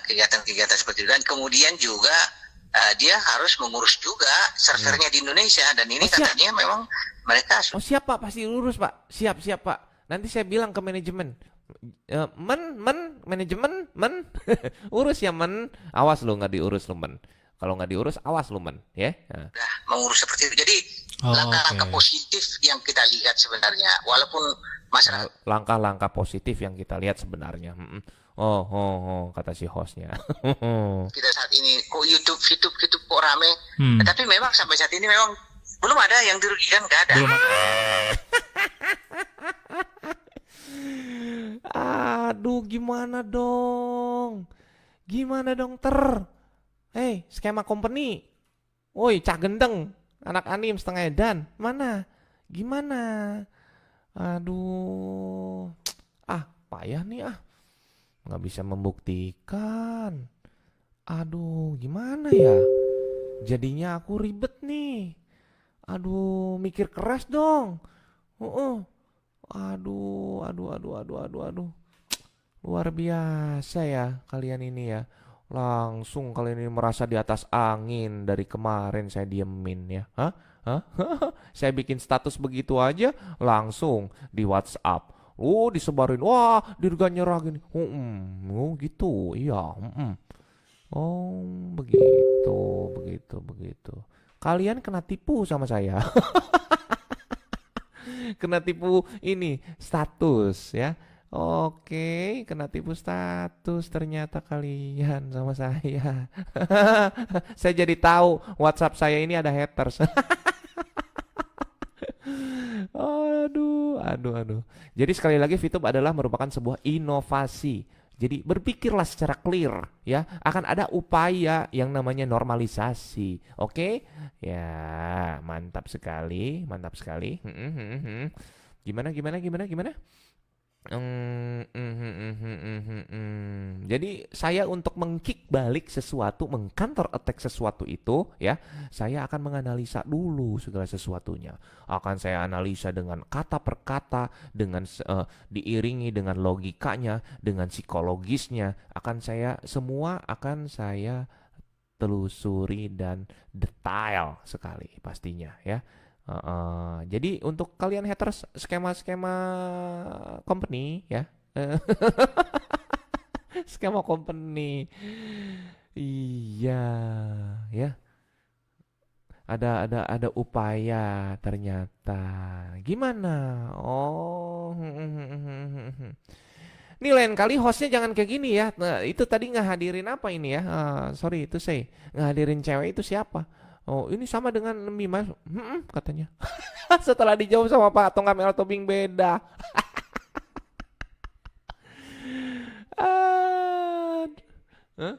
kegiatan-kegiatan seperti itu. Dan kemudian juga dia harus mengurus juga servernya di Indonesia, dan ini katanya memang mereka siap Pak, pasti urus Pak, siap Pak. Nanti saya bilang ke manajemen, manajemen urus ya awas lo nggak diurus lo kalau nggak diurus awas lo ya. Mengurus seperti itu. Jadi langkah-langkah positif yang kita lihat sebenarnya, walaupun masyarakat langkah-langkah positif yang kita lihat sebenarnya. Kata si hostnya. Kita saat ini kok YouTube kok rame, tapi memang sampai saat ini memang belum ada yang dirugikan, nggak ada. Aduh, gimana dong skema company. Woi, cah gendeng, anak anim setengah edan, mana? Gimana? Aduh, payah nih nggak bisa membuktikan. Aduh, gimana ya? Jadinya aku ribet nih. Aduh, mikir keras dong. Aduh. Luar biasa ya kalian ini ya. Langsung kalian ini merasa di atas angin dari kemarin saya diemin ya. Hah? Hah? Saya bikin status begitu aja langsung di WhatsApp. Oh, disebarin. Wah, Dirga nyerah gini. Oh, gitu. Iya. Oh, begitu, begitu. Kalian kena tipu sama saya. Kena tipu ini status ya. Oke, kena tipu status ternyata kalian sama saya. Saya jadi tahu WhatsApp saya ini ada haters. Aduh. Jadi sekali lagi VTube adalah merupakan sebuah inovasi. Jadi berpikirlah secara clear ya, akan ada upaya yang namanya normalisasi. Oke? Ya, mantap sekali. Gimana? Jadi saya untuk mengkick balik sesuatu, mengcounter attack sesuatu itu ya, saya akan menganalisa dulu segala sesuatunya. Akan saya analisa dengan kata per kata, dengan diiringi dengan logikanya, dengan psikologisnya. Semua akan saya telusuri dan detail sekali pastinya ya. Jadi untuk kalian haters skema-skema company ya, skema company, iya ya, ada upaya ternyata. Gimana? Oh, nih lain kali hostnya jangan kayak gini ya. Nah, itu tadi ngehadirin apa ini ya? Sorry itu saya ngehadirin cewek itu siapa? Oh ini sama dengan Mimas katanya. Setelah dijawab sama Pak Tongam El Tobing beda. Huh?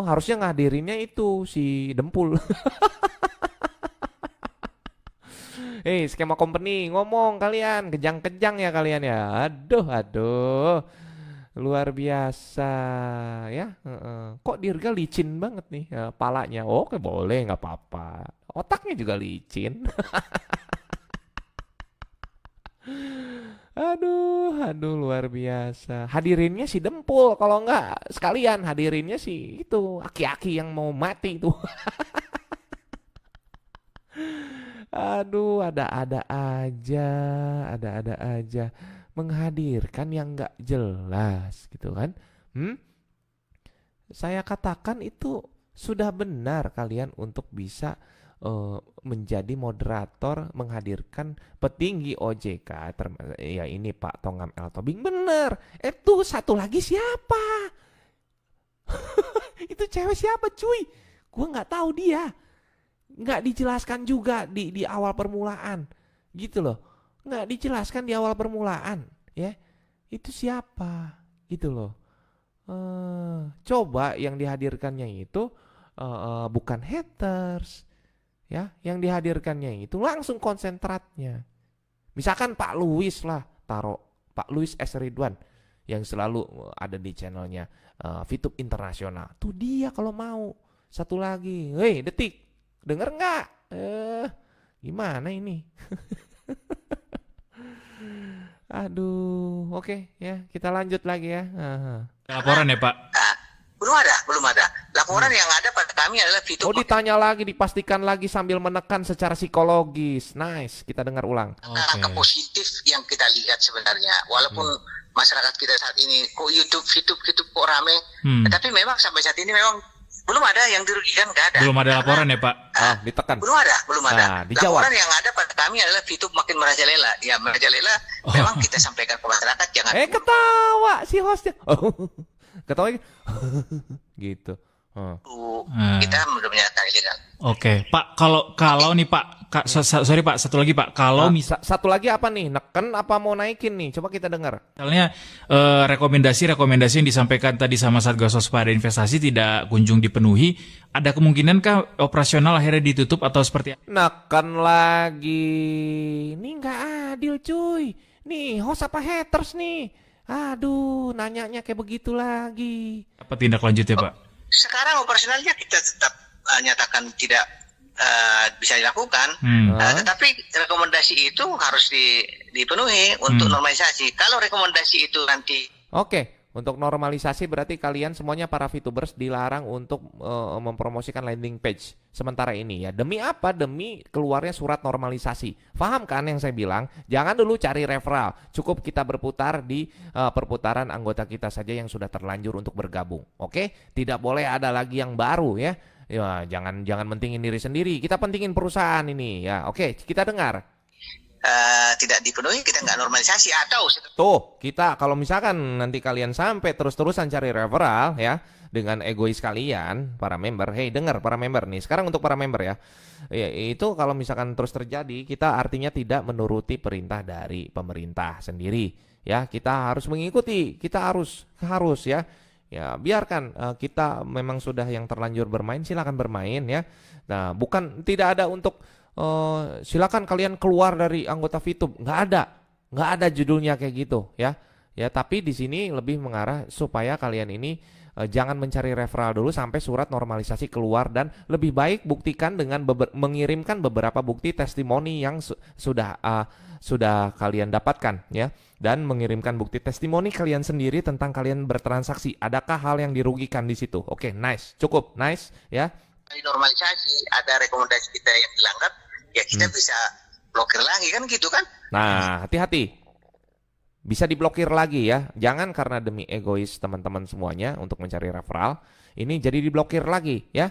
Harusnya ngadirinnya itu si Dempul. Skema company ngomong kalian, kejang-kejang ya kalian ya. Aduh. Luar biasa ya. Kok Dirga licin banget nih palanya. Oke boleh nggak apa-apa. Otaknya juga licin. Aduh luar biasa. Hadirinnya si Dempul. Kalau nggak sekalian hadirinnya si itu aki-aki yang mau mati itu. Aduh ada-ada aja. Menghadirkan yang nggak jelas gitu kan. Saya katakan itu sudah benar kalian untuk bisa menjadi moderator menghadirkan petinggi OJK ya ini Pak Tongam El Tobing benar. Itu satu lagi siapa? Itu cewek siapa cuy? Gua nggak tahu dia. Nggak dijelaskan juga di awal permulaan gitu loh. Nggak dijelaskan di awal permulaan ya. Itu siapa gitu loh. Coba yang dihadirkannya itu bukan haters ya, yang dihadirkannya itu langsung konsentratnya. Misalkan Pak Luis lah, taruh Pak Luis S. Ridwan yang selalu ada di channelnya VTube Internasional. Tuh dia kalau mau. Satu lagi, Detik, denger nggak? Gimana ini? Aduh, oke ya, kita lanjut lagi ya. Laporan ya Pak? Belum ada. Laporan yang ada pada kami adalah VTube. Oh ditanya lagi, dipastikan lagi sambil menekan secara psikologis. Nice, kita dengar ulang. Angka positif yang kita lihat sebenarnya, walaupun masyarakat kita saat ini kok YouTube kok rame, tapi memang sampai saat ini memang belum ada yang dirugikan, nggak ada. Belum ada laporan ya Pak? Ditekan. Belum ada. Dijawab. Laporan yang ada pada kami adalah VTube makin merajalela. Ya merajalela, memang kita sampaikan ke masyarakat jangan. Ketawa si hostnya. Ketawa gitu. Kita sudah menyatakan ilegal. Oke, Pak. Kalau nih Pak, sorry Pak, satu lagi Pak. Kalau satu lagi apa nih? Neken apa mau naikin nih? Coba kita dengar. Misalnya rekomendasi yang disampaikan tadi sama Satgas Waspada Investasi tidak kunjung dipenuhi, ada kemungkinankah operasional akhirnya ditutup atau seperti apa? Neken lagi. Ini nggak adil cuy. Nih host apa haters nih? Aduh, nanyanya kayak begitu lagi. Apa tindak lanjutnya Pak? Sekarang operasionalnya kita tetap nyatakan tidak bisa dilakukan. Tetapi rekomendasi itu harus dipenuhi untuk normalisasi. Kalau rekomendasi itu nanti untuk normalisasi berarti kalian semuanya para VTubers dilarang untuk mempromosikan landing page sementara ini ya. Demi apa? Demi keluarnya surat normalisasi. Paham kan yang saya bilang? Jangan dulu cari referral. Cukup kita berputar di perputaran anggota kita saja yang sudah terlanjur untuk bergabung. Oke? Tidak boleh ada lagi yang baru ya. Ya, jangan mentingin diri sendiri. Kita pentingin perusahaan ini ya. Oke, kita dengar. Tidak dipenuhi, kita nggak normalisasi. Atau tuh kita kalau misalkan nanti kalian sampai terus-terusan cari referral ya dengan egois kalian para member, dengar para member nih, sekarang untuk para member ya, itu kalau misalkan terus terjadi, kita artinya tidak menuruti perintah dari pemerintah sendiri ya. Kita harus mengikuti, kita harus ya biarkan kita memang sudah yang terlanjur bermain, silakan bermain ya. Nah, bukan tidak ada untuk silakan kalian keluar dari anggota VTube, nggak ada judulnya kayak gitu ya. Tapi di sini lebih mengarah supaya kalian ini jangan mencari referral dulu sampai surat normalisasi keluar, dan lebih baik buktikan dengan mengirimkan beberapa bukti testimoni yang sudah kalian dapatkan ya, dan mengirimkan bukti testimoni kalian sendiri tentang kalian bertransaksi. Adakah hal yang dirugikan di situ? Oke, nice, cukup nice ya. Normalisasi ada rekomendasi kita yang dilanggar, ya kita bisa blokir lagi kan gitu kan. Nah, hati-hati. Bisa diblokir lagi ya. Jangan karena demi egois teman-teman semuanya untuk mencari referral, ini jadi diblokir lagi ya.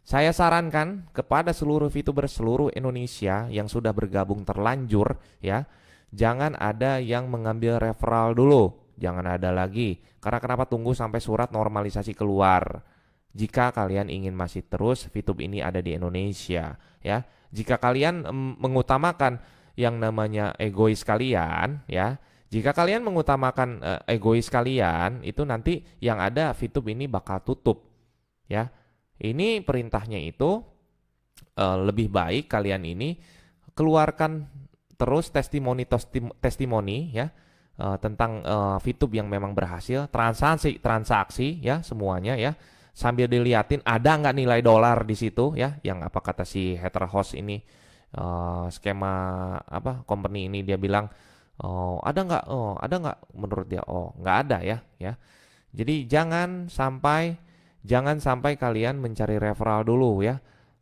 Saya sarankan kepada seluruh VTuber seluruh Indonesia yang sudah bergabung terlanjur ya, jangan ada yang mengambil referral dulu. Jangan ada lagi. Karena kenapa? Tunggu sampai surat normalisasi keluar. Jika kalian ingin masih terus VTube ini ada di Indonesia ya. Jika kalian mengutamakan yang namanya egois kalian ya, jika kalian mengutamakan egois kalian, itu nanti yang ada VTube ini bakal tutup ya. Ini perintahnya itu lebih baik kalian ini keluarkan terus testimoni ya tentang VTube yang memang berhasil, transaksi ya semuanya ya. Sambil diliatin ada nggak nilai dolar di situ ya, yang apa kata si hater host ini, skema apa company ini dia bilang ada nggak menurut dia, nggak ada ya. Jadi jangan sampai kalian mencari referral dulu ya.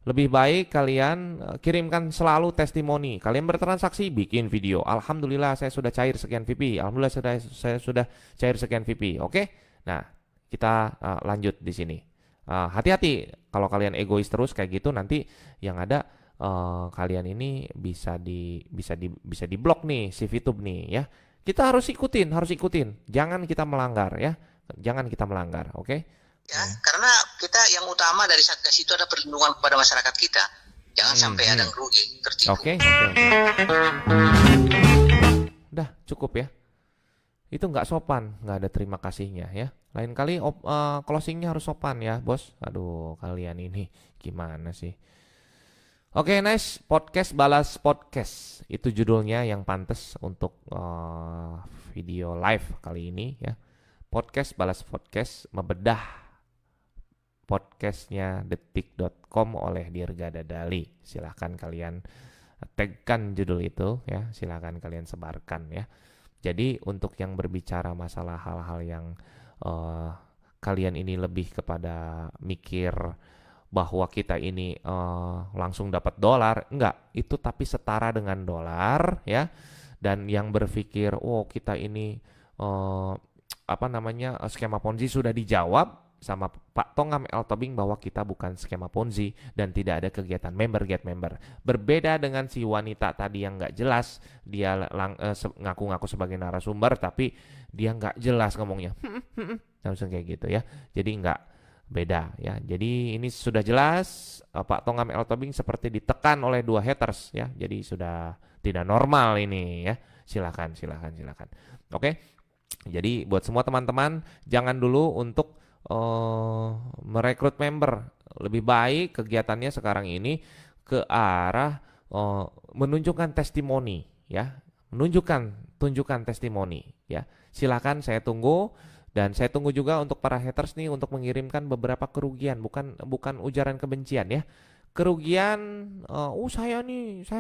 Lebih baik kalian kirimkan selalu testimoni. Kalian bertransaksi, bikin video. Alhamdulillah saya sudah cair sekian VP. Alhamdulillah saya sudah cair sekian VP. Oke? Nah, kita lanjut di sini. Hati-hati kalau kalian egois terus kayak gitu, nanti yang ada kalian ini bisa diblok nih si VTube nih ya. Kita harus ikutin. Jangan kita melanggar ya. Oke? Ya, karena kita yang utama dari Satgas itu ada perlindungan kepada masyarakat kita. Jangan sampai ada yang rugi, tertipu. Oke. Udah cukup ya. Itu nggak sopan, nggak ada terima kasihnya ya. Lain kali closingnya harus sopan ya bos. Aduh, kalian ini gimana sih? Oke, nice. Podcast balas podcast, itu judulnya yang pantas untuk video live kali ini ya. Podcast balas podcast, membedah podcastnya detik.com oleh Dirga Dadali. Silahkan kalian tagkan judul itu ya, silahkan kalian sebarkan ya. Jadi untuk yang berbicara masalah hal-hal yang kalian ini lebih kepada mikir bahwa kita ini langsung dapat dolar, enggak, itu tapi setara dengan dolar ya. Dan yang berpikir kita ini skema Ponzi sudah dijawab sama Pak Tongam L. Tobing bahwa kita bukan skema Ponzi dan tidak ada kegiatan get member. Berbeda dengan si wanita tadi yang nggak jelas, dia ngaku-ngaku sebagai narasumber tapi dia nggak jelas ngomongnya, langsung kayak gitu ya. Jadi nggak beda ya. Jadi ini sudah jelas Pak Tongam L. Tobing seperti ditekan oleh dua haters ya. Jadi sudah tidak normal ini ya. Silakan. Oke. Jadi buat semua teman-teman, jangan dulu untuk merekrut member. Lebih baik kegiatannya sekarang ini ke arah menunjukkan testimoni ya, tunjukkan testimoni ya. Silakan, saya tunggu. Dan saya tunggu juga untuk para haters nih untuk mengirimkan beberapa kerugian, bukan ujaran kebencian ya. kerugian, saya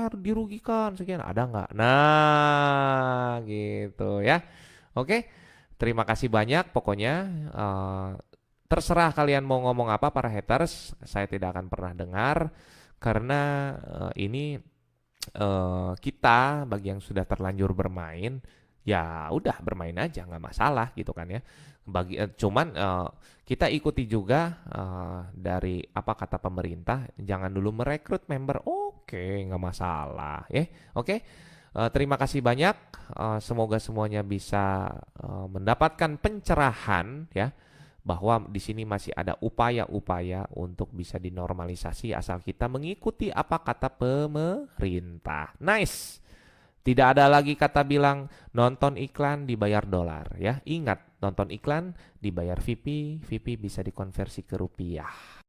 harus dirugikan sekian, ada nggak? Nah, gitu ya. Oke, terima kasih banyak. Pokoknya terserah kalian mau ngomong apa para haters, saya tidak akan pernah dengar karena ini kita bagi yang sudah terlanjur bermain, ya udah bermain aja nggak masalah gitu kan ya. Cuman kita ikuti juga dari apa kata pemerintah, jangan dulu merekrut member. Oke, nggak masalah ya. Oke. Terima kasih banyak. Semoga semuanya bisa mendapatkan pencerahan ya, bahwa di sini masih ada upaya-upaya untuk bisa dinormalisasi asal kita mengikuti apa kata pemerintah. Nice. Tidak ada lagi kata bilang nonton iklan dibayar dolar ya. Ingat, nonton iklan dibayar VP, VP bisa dikonversi ke rupiah.